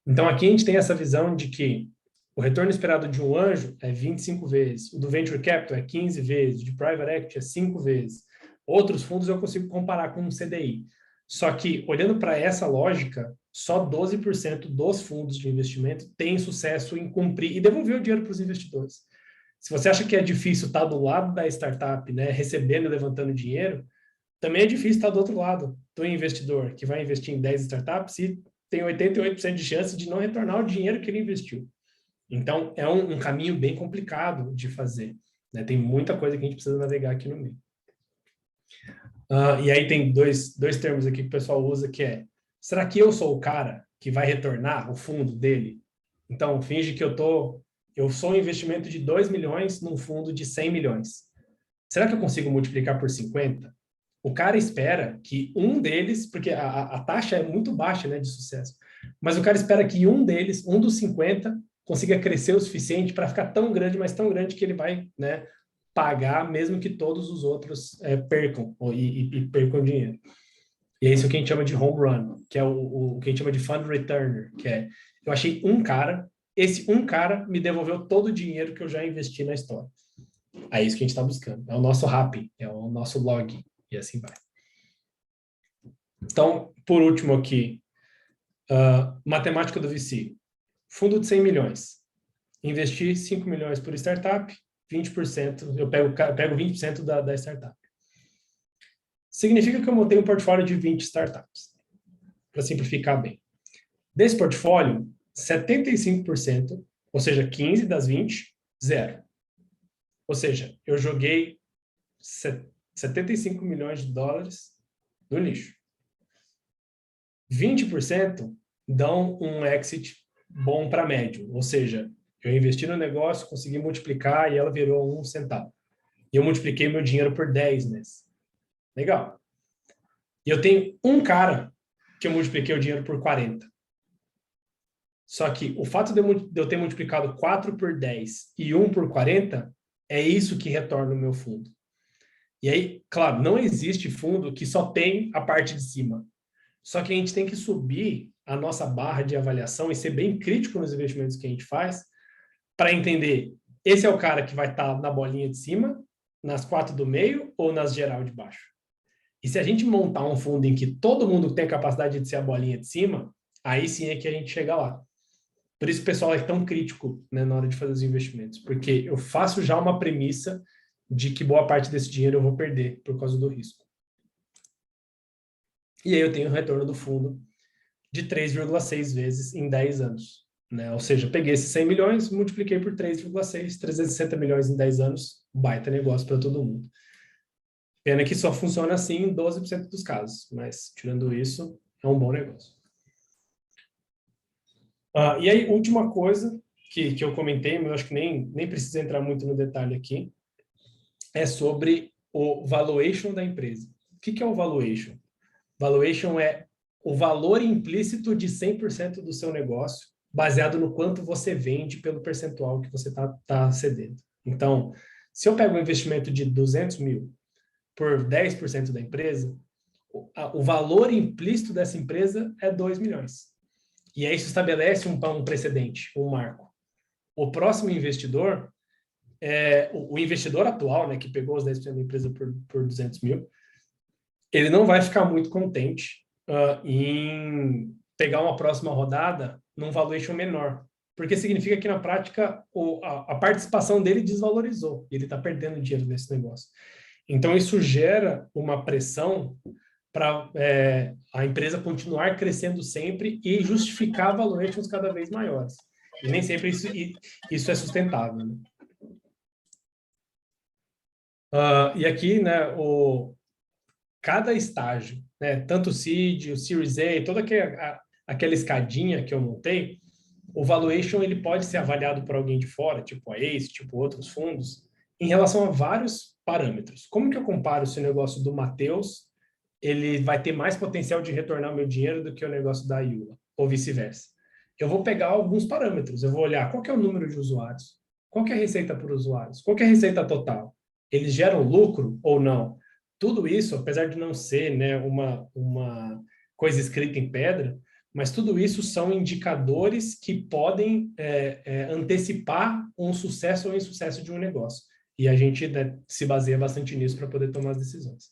Speaker 2: Então, aqui a gente tem essa visão de que o retorno esperado de um anjo é 25 vezes, o do Venture Capital é 15 vezes, o de Private Equity é 5 vezes. Outros fundos eu consigo comparar com um CDI. Só que, olhando para essa lógica, só 12% dos fundos de investimento têm sucesso em cumprir e devolver o dinheiro para os investidores. Se você acha que é difícil estar do lado da startup, né, recebendo e levantando dinheiro, também é difícil estar do outro lado do investidor, que vai investir em 10 startups e tem 88% de chance de não retornar o dinheiro que ele investiu. Então, é um caminho bem complicado de fazer. né? Tem muita coisa que a gente precisa navegar aqui no meio. E aí tem dois termos aqui que o pessoal usa, que é, será que eu sou o cara que vai retornar o fundo dele? Então, finge que eu sou um investimento de 2 milhões num fundo de 100 milhões. Será que eu consigo multiplicar por 50? O cara espera que um deles, porque a taxa é muito baixa, né, de sucesso, mas o cara espera que um deles, um dos 50, consiga crescer o suficiente para ficar tão grande, mas tão grande que ele vai, né, pagar mesmo que todos os outros percam e percam dinheiro. E é isso que a gente chama de home run, que é o que a gente chama de fund returner, que é, eu achei um cara, esse um cara me devolveu todo o dinheiro que eu já investi na história. É isso que a gente está buscando. É o nosso RAP, é o nosso log, e assim vai. Então, por último aqui, matemática do VC. Fundo de 100 milhões. Investir 5 milhões por startup, 20%, eu pego 20% da startup. Significa que eu montei um portfólio de 20 startups, para simplificar bem. Desse portfólio, 75%, ou seja, 15 das 20, zero. Ou seja, eu joguei 75 milhões de dólares no lixo. 20% dão um exit bom para médio, ou seja, eu investi no negócio, consegui multiplicar e ela virou 1 centavo. E eu multipliquei meu dinheiro por 10 meses. Legal. E eu tenho um cara que eu multipliquei o dinheiro por 40. Só que o fato de eu ter multiplicado 4 por 10 e 1 por 40, é isso que retorna o meu fundo. E aí, claro, não existe fundo que só tem a parte de cima. Só que a gente tem que subir a nossa barra de avaliação e ser bem crítico nos investimentos que a gente faz para entender, esse é o cara que vai estar na bolinha de cima, nas 4 do meio ou nas geral de baixo. E se a gente montar um fundo em que todo mundo tem a capacidade de ser a bolinha de cima, aí sim é que a gente chega lá. Por isso o pessoal é tão crítico, né, na hora de fazer os investimentos, porque eu faço já uma premissa de que boa parte desse dinheiro eu vou perder por causa do risco. E aí eu tenho o retorno do fundo de 3,6 vezes em 10 anos. Né? Ou seja, peguei esses 100 milhões, multipliquei por 3,6, 360 milhões em 10 anos, baita negócio para todo mundo. Pena que só funciona assim em 12% dos casos, mas tirando isso, é um bom negócio. E aí, última coisa que eu comentei, mas eu acho que nem precisa entrar muito no detalhe aqui, é sobre o valuation da empresa. O que é o valuation? Valuation é o valor implícito de 100% do seu negócio, baseado no quanto você vende pelo percentual que você tá cedendo. Então, se eu pego um investimento de 200 mil por 10% da empresa, o valor implícito dessa empresa é 2 milhões. E aí isso estabelece um precedente, um marco. O próximo investidor, o investidor atual, né, que pegou os 10% da empresa por 200 mil, ele não vai ficar muito contente em pegar uma próxima rodada num valuation menor, porque significa que, na prática, a participação dele desvalorizou, e ele está perdendo dinheiro nesse negócio. Então, isso gera uma pressão para a empresa continuar crescendo sempre e justificar valuations cada vez maiores. E nem sempre isso é sustentável. Né? E aqui, né, cada estágio, né, tanto o seed, o Series A, toda aquela escadinha que eu montei, o valuation ele pode ser avaliado por alguém de fora, tipo a ACE, tipo outros fundos, em relação a vários parâmetros. Como que eu comparo se o negócio do Matheus ele vai ter mais potencial de retornar o meu dinheiro do que o negócio da Ayula, ou vice-versa? Eu vou pegar alguns parâmetros, eu vou olhar qual que é o número de usuários, qual que é a receita por usuários, qual que é a receita total, eles geram lucro ou não? Tudo isso, apesar de não ser, né, uma coisa escrita em pedra, mas tudo isso são indicadores que podem antecipar um sucesso ou insucesso de um negócio. E a gente, né, se baseia bastante nisso para poder tomar as decisões.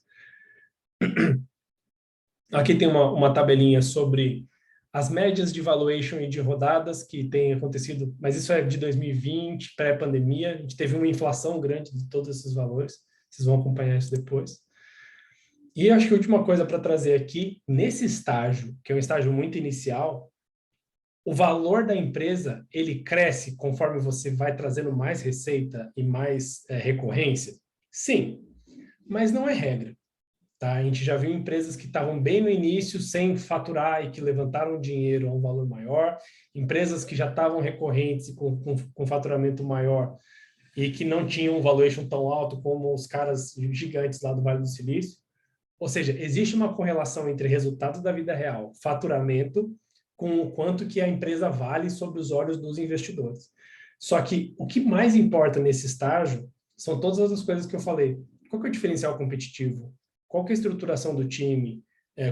Speaker 2: Aqui tem uma tabelinha sobre as médias de valuation e de rodadas que têm acontecido, mas isso é de 2020, pré-pandemia. A gente teve uma inflação grande de todos esses valores. Vocês vão acompanhar isso depois. E acho que a última coisa para trazer aqui, nesse estágio, que é um estágio muito inicial, o valor da empresa, ele cresce conforme você vai trazendo mais receita e mais recorrência? Sim, mas não é regra. Tá? A gente já viu empresas que estavam bem no início sem faturar e que levantaram dinheiro a um valor maior, empresas que já estavam recorrentes e com faturamento maior e que não tinham um valuation tão alto como os caras gigantes lá do Vale do Silício. Ou seja, existe uma correlação entre resultados da vida real, faturamento, com o quanto que a empresa vale sob os olhos dos investidores. Só que o que mais importa nesse estágio são todas as coisas que eu falei. Qual que é o diferencial competitivo? Qual que é a estruturação do time?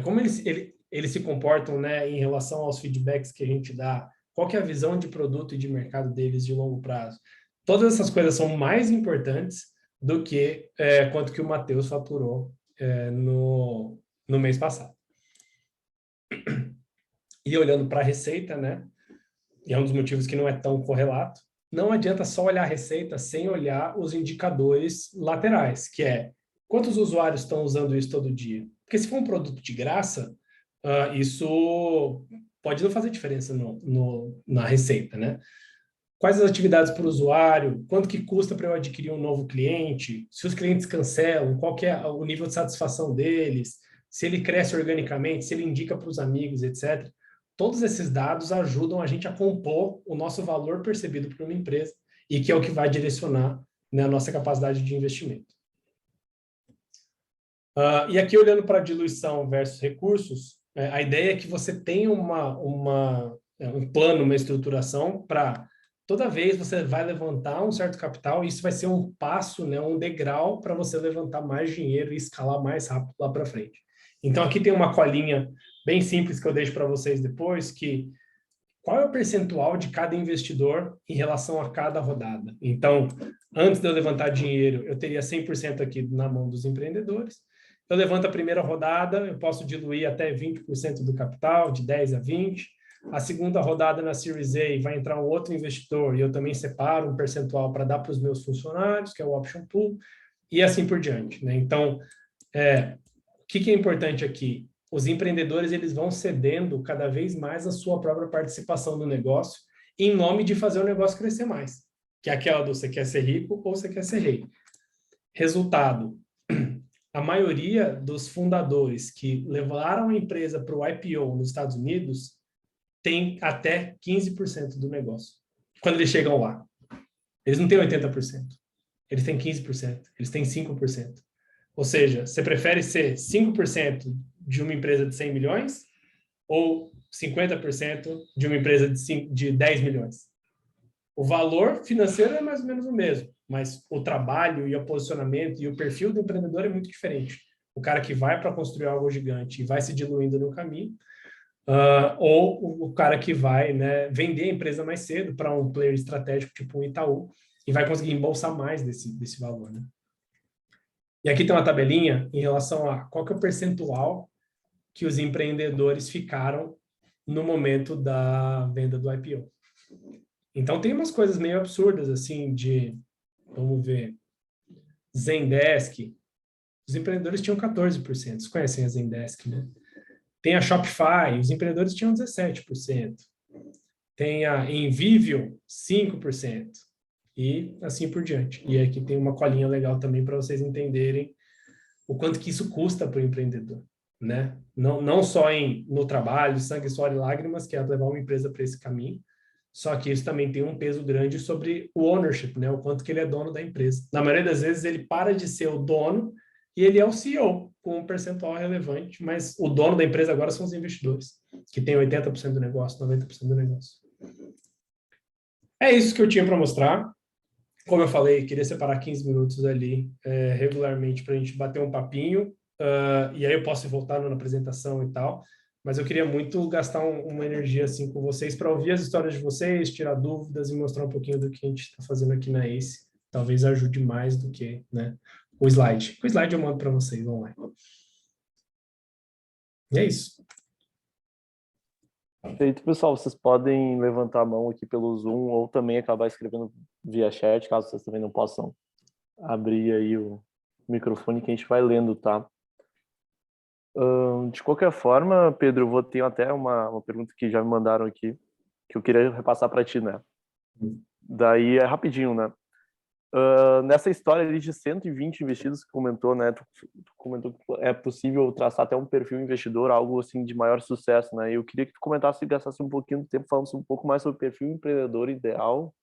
Speaker 2: Como eles se comportam, né, em relação aos feedbacks que a gente dá? Qual que é a visão de produto e de mercado deles de longo prazo? Todas essas coisas são mais importantes do que quanto que o Matheus faturou no mês passado. E olhando para a receita, né? E é um dos motivos que não é tão correlato. Não adianta só olhar a receita sem olhar os indicadores laterais, que é quantos usuários estão usando isso todo dia. Porque se for um produto de graça, isso pode não fazer diferença na receita, né? Quais as atividades por usuário, quanto que custa para eu adquirir um novo cliente, se os clientes cancelam, qual que é o nível de satisfação deles, se ele cresce organicamente, se ele indica para os amigos, etc. Todos esses dados ajudam a gente a compor o nosso valor percebido por uma empresa e que é o que vai direcionar, né, a nossa capacidade de investimento. E aqui, olhando para diluição versus recursos, a ideia é que você tenha um plano, uma estruturação para toda vez você vai levantar um certo capital, e isso vai ser um passo, né, um degrau para você levantar mais dinheiro e escalar mais rápido lá para frente. Então, aqui tem uma colinha bem simples que eu deixo para vocês depois, que qual é o percentual de cada investidor em relação a cada rodada. Então, antes de eu levantar dinheiro, eu teria 100% aqui na mão dos empreendedores. Eu levanto a primeira rodada, eu posso diluir até 20% do capital, de 10 a 20. A segunda rodada na Series A vai entrar um outro investidor e eu também separo um percentual para dar para os meus funcionários, que é o Option Pool, e assim por diante, né? Então, o que é importante aqui? Os empreendedores, eles vão cedendo cada vez mais a sua própria participação no negócio em nome de fazer o negócio crescer mais, que é aquela do você quer ser rico ou você quer ser rei. Resultado, a maioria dos fundadores que levaram a empresa para o IPO nos Estados Unidos tem até 15% do negócio. Quando eles chegam lá, eles não têm 80%, eles têm 15%, eles têm 5%. Ou seja, você prefere ser 5% de uma empresa de 100 milhões ou 50% de uma empresa de 10 milhões? O valor financeiro é mais ou menos o mesmo, mas o trabalho e o posicionamento e o perfil do empreendedor é muito diferente. O cara que vai para construir algo gigante e vai se diluindo no caminho, ou o cara que vai, né, vender a empresa mais cedo para um player estratégico tipo um Itaú e vai conseguir embolsar mais desse valor, né? E aqui tem uma tabelinha em relação a qual que é o percentual que os empreendedores ficaram no momento da venda do IPO. Então, tem umas coisas meio absurdas, assim, vamos ver, Zendesk. Os empreendedores tinham 14%. Vocês conhecem a Zendesk, né? Tem a Shopify, os empreendedores tinham 17%. Tem a Envivio, 5%. E assim por diante. E aqui tem uma colinha legal também para vocês entenderem o quanto que isso custa para o empreendedor, né? Não só no trabalho, sangue, suor e lágrimas, que é levar uma empresa para esse caminho, só que isso também tem um peso grande sobre o ownership, né? O quanto que ele é dono da empresa. Na maioria das vezes, ele para de ser o dono e ele é o CEO, com um percentual relevante, mas o dono da empresa agora são os investidores, que tem 80% do negócio, 90% do negócio. É isso que eu tinha para mostrar. Como eu falei, queria separar 15 minutos ali regularmente para a gente bater um papinho, e aí eu posso voltar na apresentação e tal, mas eu queria muito gastar uma energia assim com vocês para ouvir as histórias de vocês, tirar dúvidas e mostrar um pouquinho do que a gente está fazendo aqui na ACE. Talvez ajude mais do que, né, o slide. O slide eu mando para vocês, vamos lá. E é isso.
Speaker 1: Perfeito, pessoal. Vocês podem levantar a mão aqui pelo Zoom ou também acabar escrevendo via chat, caso vocês também não possam abrir aí o microfone que a gente vai lendo, tá? De qualquer forma, Pedro, eu vou ter até uma pergunta que já me mandaram aqui. que eu queria repassar para ti, né? Daí é rapidinho, né? Nessa história ali de 120 investidos que comentou, né? Tu comentou que é possível traçar até um perfil investidor, algo assim de maior sucesso, né? Eu queria que tu comentasse e gastasse um pouquinho de tempo falando um pouco mais sobre o perfil empreendedor ideal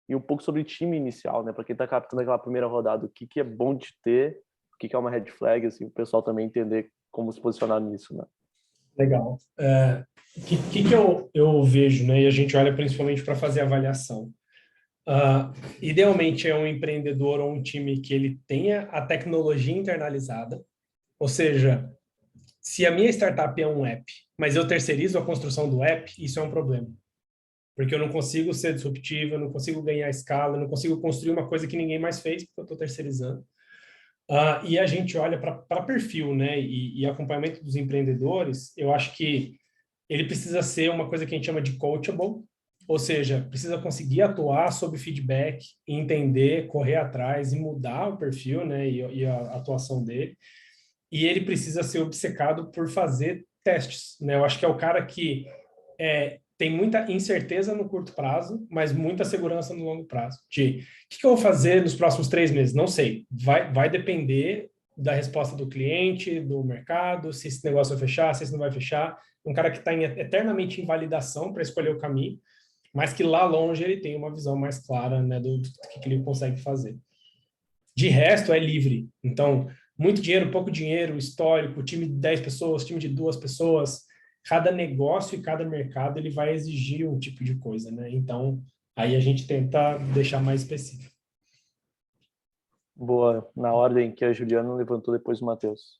Speaker 1: e um pouco sobre time inicial, né? Para quem está captando aquela primeira rodada, o que é bom de ter, o que é uma red flag, assim, o pessoal também entender como se posicionar nisso, né?
Speaker 2: Legal. Que eu vejo, né? E a gente olha principalmente para fazer avaliação. Idealmente é um empreendedor ou um time que ele tenha a tecnologia internalizada, ou seja, se a minha startup é um app, mas eu terceirizo a construção do app, isso é um problema. Porque eu não consigo ser disruptivo, eu não consigo ganhar escala, eu não consigo construir uma coisa que ninguém mais fez, porque eu estou terceirizando. E a gente olha para perfil, né? E acompanhamento dos empreendedores, eu acho que ele precisa ser uma coisa que a gente chama de coachable, ou seja, precisa conseguir atuar sob feedback, entender, correr atrás e mudar o perfil, né? E a atuação dele. E ele precisa ser obcecado por fazer testes, né? Eu acho que é o cara que tem muita incerteza no curto prazo, mas muita segurança no longo prazo. O que eu vou fazer nos próximos 3 meses? Não sei. Vai depender da resposta do cliente, do mercado, se esse negócio vai fechar, se esse não vai fechar. Um cara que está eternamente em validação para escolher o caminho, mas que lá longe ele tem uma visão mais clara, né, do que ele consegue fazer. De resto, é livre. Então, muito dinheiro, pouco dinheiro, histórico, time de 10 pessoas, time de 2 pessoas. Cada negócio e cada mercado ele vai exigir um tipo de coisa, né? Então, aí a gente tenta deixar mais específico.
Speaker 1: Boa, na ordem que a Juliana levantou, depois o Matheus.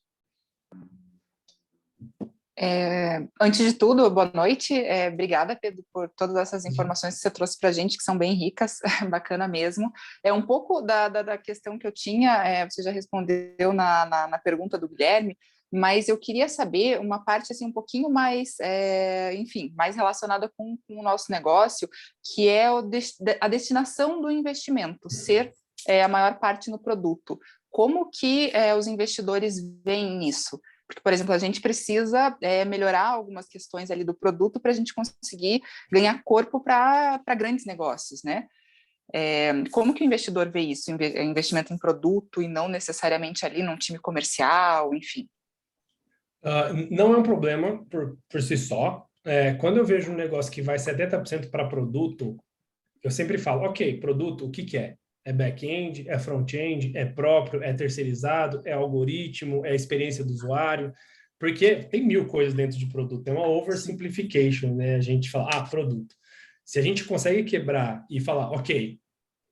Speaker 3: Antes de tudo, boa noite. Obrigada, Pedro, por todas essas informações que você trouxe para a gente, que são bem ricas, bacana mesmo. Um pouco da questão que eu tinha, você já respondeu na pergunta do Guilherme, mas eu queria saber uma parte assim, um pouquinho mais, enfim, mais relacionada com o nosso negócio, que é a destinação do investimento, ser a maior parte no produto. Como que os investidores veem isso? Porque, por exemplo, a gente precisa melhorar algumas questões ali do produto para a gente conseguir ganhar corpo para grandes negócios, né? Como que o investidor vê isso? Investimento em produto e não necessariamente ali num time comercial, enfim.
Speaker 2: Não é um problema por si só. Quando eu vejo um negócio que vai 70% para produto, eu sempre falo, ok, produto, o que é? É back-end, é front-end, é próprio, é terceirizado, é algoritmo, é experiência do usuário, porque tem 1000 coisas dentro de produto, é uma oversimplification, né? A gente fala, produto. Se a gente consegue quebrar e falar, ok,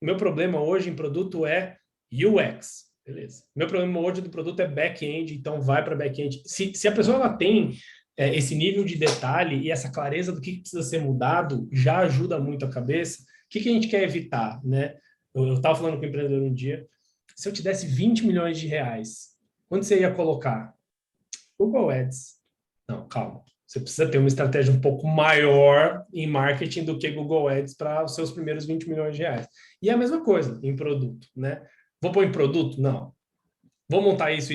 Speaker 2: meu problema hoje em produto é UX, beleza. Meu problema hoje do produto é back-end, então vai para back-end. Se a pessoa ela tem esse nível de detalhe e essa clareza do que precisa ser mudado, já ajuda muito a cabeça. O que a gente quer evitar, né? Eu estava falando com o empreendedor um dia, se eu te desse 20 milhões de reais, onde você ia colocar? Google Ads. Não, calma. Você precisa ter uma estratégia um pouco maior em marketing do que Google Ads para os seus primeiros 20 milhões de reais. E é a mesma coisa em produto, né? Vou pôr em produto? Não. Vou montar isso.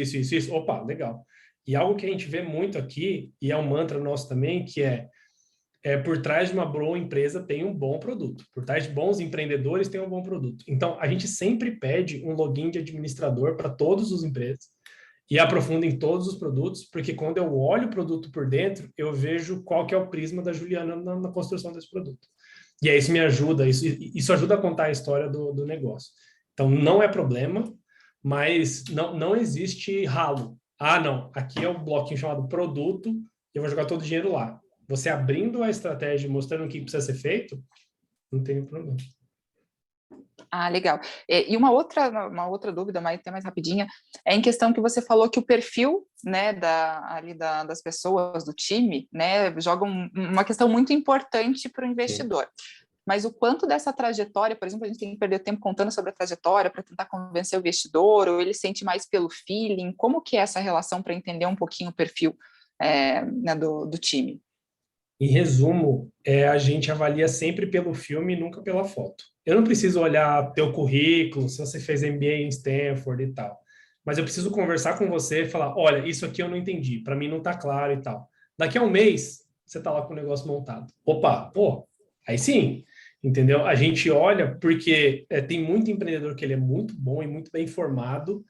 Speaker 2: Opa, legal. E algo que a gente vê muito aqui, e é um mantra nosso também, que por trás de uma boa empresa tem um bom produto. Por trás de bons empreendedores tem um bom produto. Então, a gente sempre pede um login de administrador para todas as empresas e aprofunda em todos os produtos, porque quando eu olho o produto por dentro, eu vejo qual que é o prisma da Juliana na construção desse produto. E aí isso me ajuda, isso ajuda a contar a história do negócio. Então, não é problema, mas não existe ralo. Não, aqui é um bloquinho chamado produto, eu vou jogar todo o dinheiro lá. Você abrindo a estratégia e mostrando o que precisa ser feito, não tem problema.
Speaker 3: Legal. E uma outra dúvida, mas até mais rapidinha, é em questão que você falou que o perfil, né, das pessoas, do time, né, joga uma questão muito importante para o investidor. Sim. Mas o quanto dessa trajetória, por exemplo, a gente tem que perder tempo contando sobre a trajetória para tentar convencer o investidor, ou ele sente mais pelo feeling? Como que é essa relação para entender um pouquinho o perfil né, do time?
Speaker 2: Em resumo, a gente avalia sempre pelo filme e nunca pela foto. Eu não preciso olhar teu currículo, se você fez MBA em Stanford e tal. Mas eu preciso conversar com você e falar, olha, isso aqui eu não entendi, para mim não está claro e tal. Daqui a um mês, você está lá com o negócio montado. Opa, Aí sim, entendeu? A gente olha porque tem muito empreendedor que ele é muito bom e muito bem formado,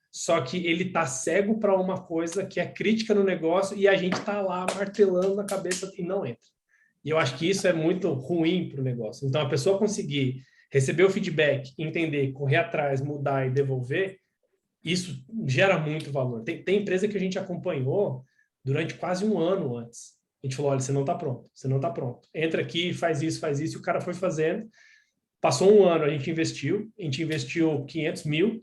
Speaker 2: só que ele tá cego para uma coisa que é crítica no negócio e a gente tá lá martelando na cabeça e não entra. E eu acho que isso é muito ruim para o negócio. Então, a pessoa conseguir receber o feedback, entender, correr atrás, mudar e devolver, isso gera muito valor. Tem empresa que a gente acompanhou durante quase um ano antes. A gente falou, olha, você não está pronto, você não está pronto. Entra aqui, faz isso, e o cara foi fazendo. Passou um ano, a gente investiu 500 mil.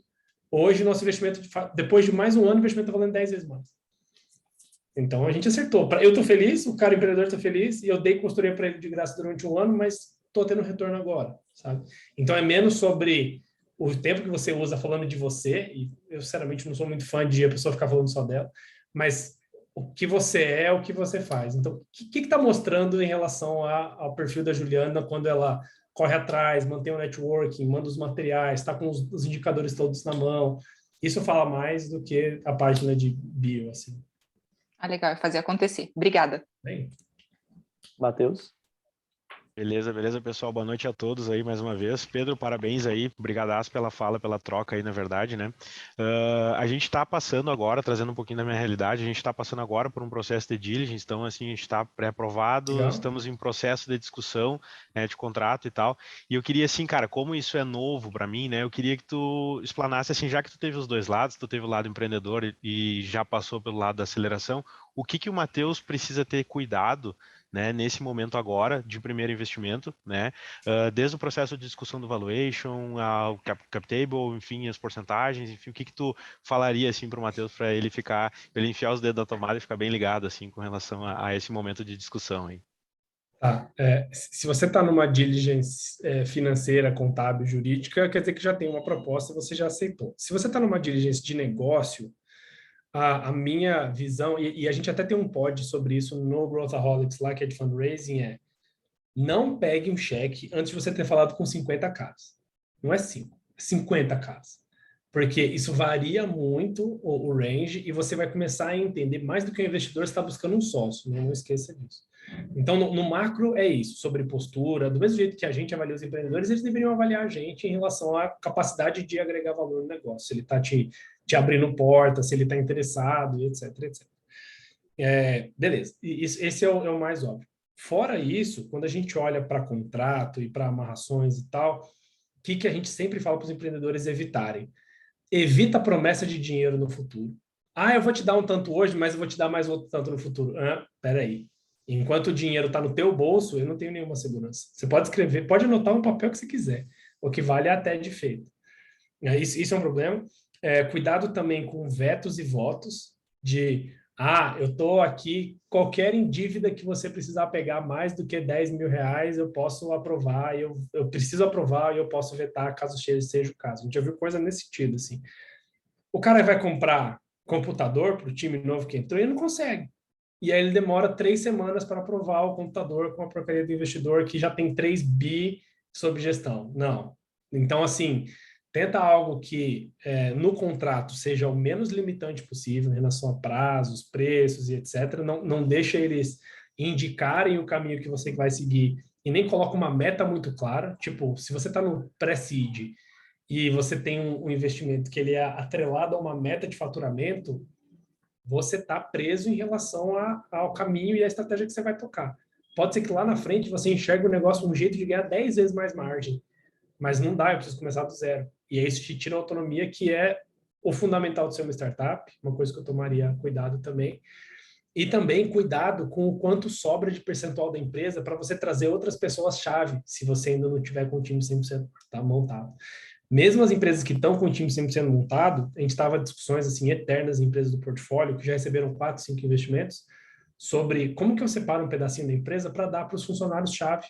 Speaker 2: Hoje, nosso investimento, depois de mais um ano, o investimento está valendo 10 vezes mais. Então, a gente acertou. Eu estou feliz, o cara empreendedor está feliz, e eu dei consultoria para ele de graça durante um ano, mas estou tendo retorno agora, sabe? Então, é menos sobre o tempo que você usa falando de você, e eu, sinceramente, não sou muito fã de a pessoa ficar falando só dela, mas o que você é, o que você faz. Então, o que está mostrando em relação ao perfil da Juliana quando ela corre atrás, mantém o networking, manda os materiais, está com os indicadores todos na mão? Isso fala mais do que a página de bio, assim.
Speaker 3: Ah, legal, fazer acontecer. Obrigada.
Speaker 2: Bem,
Speaker 1: Matheus?
Speaker 4: Beleza, beleza, pessoal. Boa noite a todos aí mais uma vez. Pedro, parabéns aí. Obrigadaço pela fala, pela troca aí, na verdade, né? A gente está passando agora, trazendo um pouquinho da minha realidade, a gente está passando agora por um processo de diligence, então, assim, a gente está pré-aprovado,
Speaker 2: legal.
Speaker 4: estamos em processo de discussão, né, de contrato e tal. E eu queria, assim, cara, como isso é novo para mim, né? Eu queria que tu explanasse, assim, já que tu teve os dois lados, tu teve o lado empreendedor e já passou pelo lado da aceleração, o que o Matheus precisa ter cuidado, né, nesse momento agora de primeiro investimento, né, desde o processo de discussão do valuation, ao cap table, enfim, as porcentagens, enfim, o que tu falaria assim para o Matheus para ele enfiar os dedos na tomada e ficar bem ligado assim com relação a esse momento de discussão aí.
Speaker 2: Tá. Se você está numa diligence financeira, contábil, jurídica, quer dizer que já tem uma proposta e você já aceitou. Se você está numa diligence de negócio, a minha visão, e a gente até tem um pod sobre isso no Growthaholics lá, que é de fundraising, não pegue um cheque antes de você ter falado com 50 caras. Não é 5, é 50 caras. Porque isso varia muito o range e você vai começar a entender mais do que o investidor está buscando um sócio, não esqueça disso. Então, no macro é isso, sobre postura, do mesmo jeito que a gente avalia os empreendedores, eles deveriam avaliar a gente em relação à capacidade de agregar valor no negócio, se ele está te abrindo porta, se ele está interessado, etc, etc. Beleza, esse é o mais óbvio. Fora isso, quando a gente olha para contrato e para amarrações e tal, o que a gente sempre fala para os empreendedores evitarem? Evita a promessa de dinheiro no futuro. Eu vou te dar um tanto hoje, mas eu vou te dar mais outro tanto no futuro. Peraí. Enquanto o dinheiro está no teu bolso, eu não tenho nenhuma segurança. Você pode escrever, pode anotar um papel que você quiser. O que vale é até de feito. Isso é um problema. Cuidado também com vetos e votos de eu estou aqui, qualquer dívida que você precisar pegar mais do que 10 mil reais, eu posso aprovar, eu preciso aprovar e eu posso vetar caso seja o caso. A gente já viu coisa nesse sentido, assim. O cara vai comprar computador para o time novo que entrou e ele não consegue. E aí ele demora 3 semanas para aprovar o computador com a porcaria do investidor que já tem 3 bi sob gestão. Não. Então, assim, tenta algo que no contrato seja o menos limitante possível em relação a prazos, preços e etc. Não deixa eles indicarem o caminho que você vai seguir e nem coloca uma meta muito clara. Tipo, se você está no pré-seed e você tem um investimento que ele é atrelado a uma meta de faturamento, você está preso em relação ao caminho e à estratégia que você vai tocar. Pode ser que lá na frente você enxergue o negócio um jeito de ganhar 10 vezes mais margem, mas não dá, eu preciso começar do zero. E aí isso te tira a autonomia, que é o fundamental de ser uma startup, uma coisa que eu tomaria cuidado também. E também cuidado com o quanto sobra de percentual da empresa para você trazer outras pessoas-chave, se você ainda não tiver com o time 100% montado. Mesmo as empresas que estão com o time 100% montado, a gente estava em discussões assim, eternas em empresas do portfólio, que já receberam 4, 5 investimentos, sobre como que eu separo um pedacinho da empresa para dar para os funcionários-chave.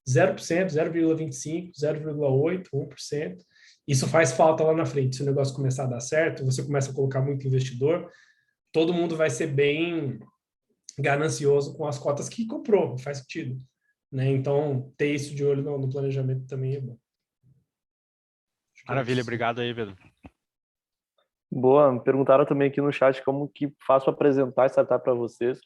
Speaker 2: 0%, 0,25%, 0,8%, 1%. Isso faz falta lá na frente. Se o negócio começar a dar certo, você começa a colocar muito investidor, todo mundo vai ser bem ganancioso com as cotas que comprou, faz sentido. Né? Então, ter isso de olho no planejamento também é bom.
Speaker 4: Maravilha, obrigado aí, Pedro.
Speaker 1: Boa, me perguntaram também aqui no chat como que faço para apresentar a startup para vocês,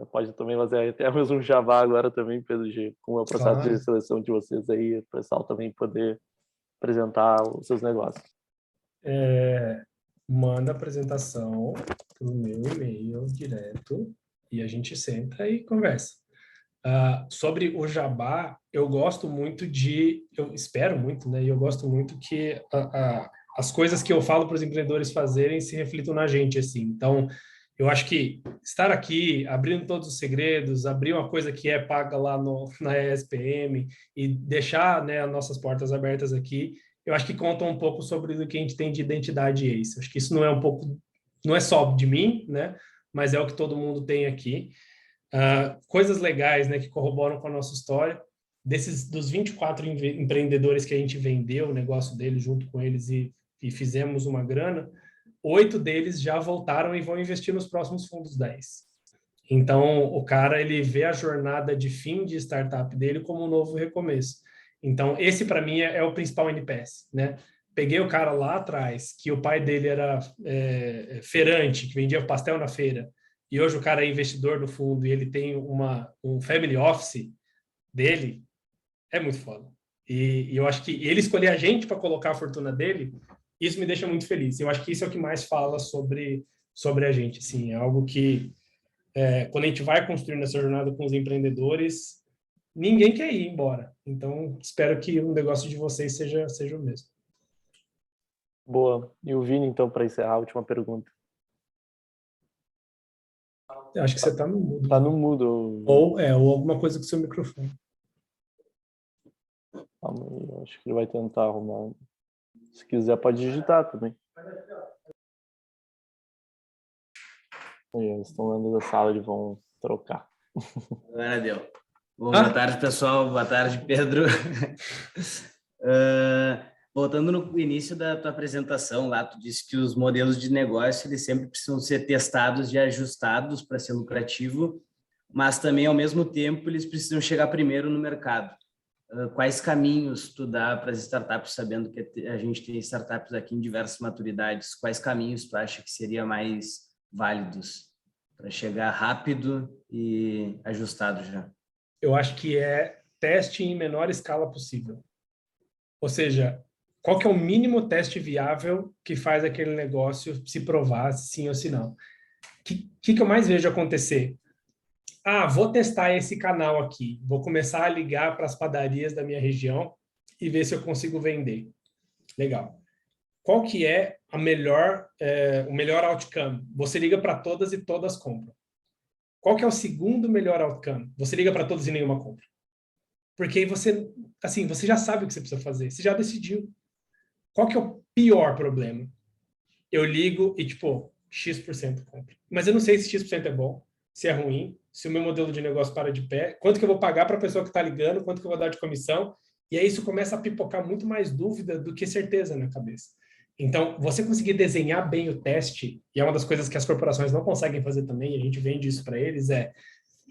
Speaker 1: pode também fazer até mesmo um jabá agora também, Pedro, com o processo de seleção de vocês aí, o pessoal também poder apresentar os seus negócios.
Speaker 2: Manda a apresentação pro meu e-mail direto e a gente senta e conversa. Sobre o jabá, eu espero muito, né? E eu gosto muito que as coisas que eu falo para os empreendedores fazerem se reflitam na gente, assim. Então, eu acho que estar aqui, abrindo todos os segredos, abrir uma coisa que é paga lá na ESPM e deixar, né, as nossas portas abertas aqui, eu acho que conta um pouco sobre o que a gente tem de identidade Ace. Acho que isso não é só de mim, né? Mas é o que todo mundo tem aqui. Coisas legais, né, que corroboram com a nossa história. Dos 24 empreendedores que a gente vendeu o negócio deles junto com eles e fizemos uma grana, 8 deles já voltaram e vão investir nos próximos fundos 10. Então, o cara, ele vê a jornada de fim de startup dele como um novo recomeço. Então, esse, para mim, é o principal NPS, né? Peguei o cara lá atrás, que o pai dele era feirante, que vendia pastel na feira, e hoje o cara é investidor do fundo e ele tem um family office dele, é muito foda. E eu acho que ele escolher a gente para colocar a fortuna dele, isso me deixa muito feliz. Eu acho que isso é o que mais fala sobre a gente. Assim, é algo que, quando a gente vai construindo essa jornada com os empreendedores, ninguém quer ir embora. Então, espero que o negócio de vocês seja o mesmo.
Speaker 1: Boa. E o Vini, então, para encerrar, a última pergunta.
Speaker 2: Eu acho que você está no mudo.
Speaker 1: Está no mudo.
Speaker 2: Ou alguma coisa com o seu microfone.
Speaker 1: Calma aí, acho que ele vai tentar arrumar. Se quiser, pode digitar também. Eles estão dentro da sala, eles vão trocar.
Speaker 5: Agora deu. Boa tarde, pessoal. Boa tarde, Pedro. Voltando no início da tua apresentação lá, tu disse que os modelos de negócio eles sempre precisam ser testados e ajustados para ser lucrativo, mas também, ao mesmo tempo, eles precisam chegar primeiro no mercado. Quais caminhos tu dá para as startups, sabendo que a gente tem startups aqui em diversas maturidades, quais caminhos tu acha que seriam mais válidos para chegar rápido e ajustado já?
Speaker 2: Eu acho que é teste em menor escala possível. Ou seja, qual que é o mínimo teste viável que faz aquele negócio se provar sim ou se não? O que eu mais vejo acontecer? Vou testar esse canal aqui. Vou começar a ligar para as padarias da minha região e ver se eu consigo vender. Legal. Qual que é o melhor outcome? Você liga para todas e todas compram. Qual que é o segundo melhor outcome? Você liga para todas e nenhuma compra. Porque aí você já sabe o que você precisa fazer. Você já decidiu. Qual que é o pior problema? Eu ligo e, X% compra. Mas eu não sei se X% é bom, se é ruim, se o meu modelo de negócio para de pé, quanto que eu vou pagar para a pessoa que está ligando, quanto que eu vou dar de comissão. E aí isso começa a pipocar muito mais dúvida do que certeza na cabeça. Então, você conseguir desenhar bem o teste, e é uma das coisas que as corporações não conseguem fazer também, e a gente vende isso para eles,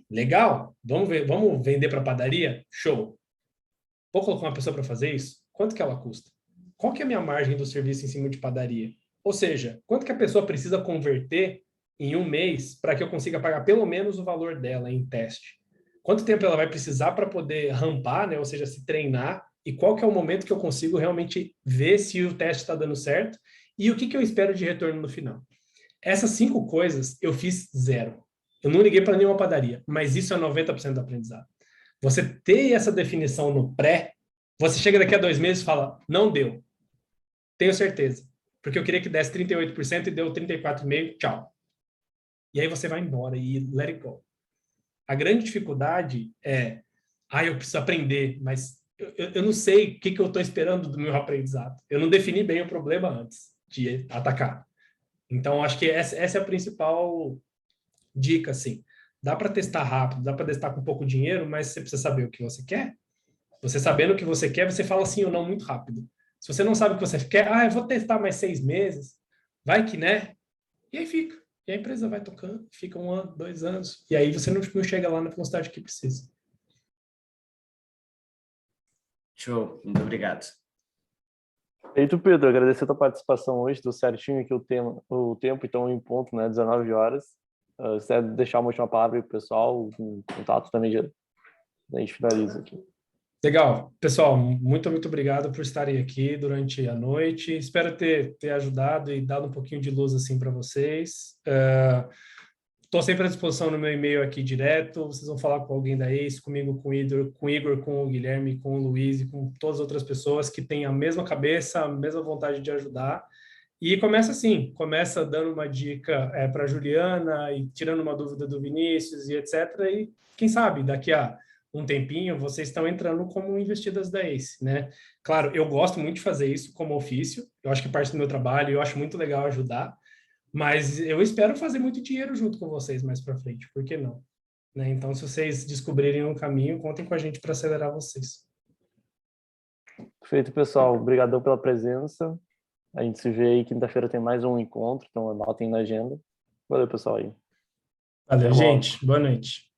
Speaker 2: legal, vamos vender para padaria? Show. Vou colocar uma pessoa para fazer isso? Quanto que ela custa? Qual que é a minha margem do serviço em cima de padaria? Ou seja, quanto que a pessoa precisa converter em um mês para que eu consiga pagar pelo menos o valor dela em teste? Quanto tempo ela vai precisar para poder rampar, né? Ou seja, se treinar? E qual que é o momento que eu consigo realmente ver se o teste está dando certo? E o que eu espero de retorno no final? Essas 5 coisas eu fiz 0. Eu não liguei para nenhuma padaria, mas isso é 90% do aprendizado. Você ter essa definição no pré, você chega daqui a 2 meses e fala, não deu. Tenho certeza. Porque eu queria que desse 38% e deu 34,5%, tchau. E aí você vai embora e let it go. A grande dificuldade é, eu preciso aprender, mas eu não sei o que eu estou esperando do meu aprendizado. Eu não defini bem o problema antes de atacar. Então, acho que essa é a principal dica, assim. Dá para testar rápido, dá para testar com pouco dinheiro, mas você precisa saber o que você quer. Você sabendo o que você quer, você fala sim ou não muito rápido. Se você não sabe o que você quer, eu vou testar mais 6 meses, vai que, né? E aí fica. E a empresa vai tocando, fica 1 ano, 2 anos, e aí você não chega lá na velocidade que precisa.
Speaker 5: Show, muito obrigado.
Speaker 1: Feito, Pedro, agradecer a tua participação hoje, deu certinho aqui o tempo, então em ponto, né, 19 horas. Se quiser deixar uma última palavra para o pessoal, um contato também, a gente finaliza aqui.
Speaker 2: Legal. Pessoal, muito obrigado por estarem aqui durante a noite. Espero ter ajudado e dado um pouquinho de luz assim para vocês. Estou sempre à disposição no meu e-mail aqui direto. Vocês vão falar com alguém da ACE, comigo, com o Igor, com o Guilherme, com o Luiz e com todas as outras pessoas que têm a mesma cabeça, a mesma vontade de ajudar. E começa assim, começa dando uma dica para a Juliana e tirando uma dúvida do Vinícius e etc. E quem sabe, daqui a um tempinho, vocês estão entrando como investidas da ACE, né? Claro, eu gosto muito de fazer isso como ofício, eu acho que parte do meu trabalho, eu acho muito legal ajudar, mas eu espero fazer muito dinheiro junto com vocês mais para frente, por que não? Né? Então, se vocês descobrirem um caminho, contem com a gente para acelerar vocês.
Speaker 1: Perfeito, pessoal. Obrigadão pela presença. A gente se vê aí, quinta-feira tem mais um encontro, então anotem na agenda. Valeu, pessoal aí.
Speaker 2: Valeu, gente. Boa noite.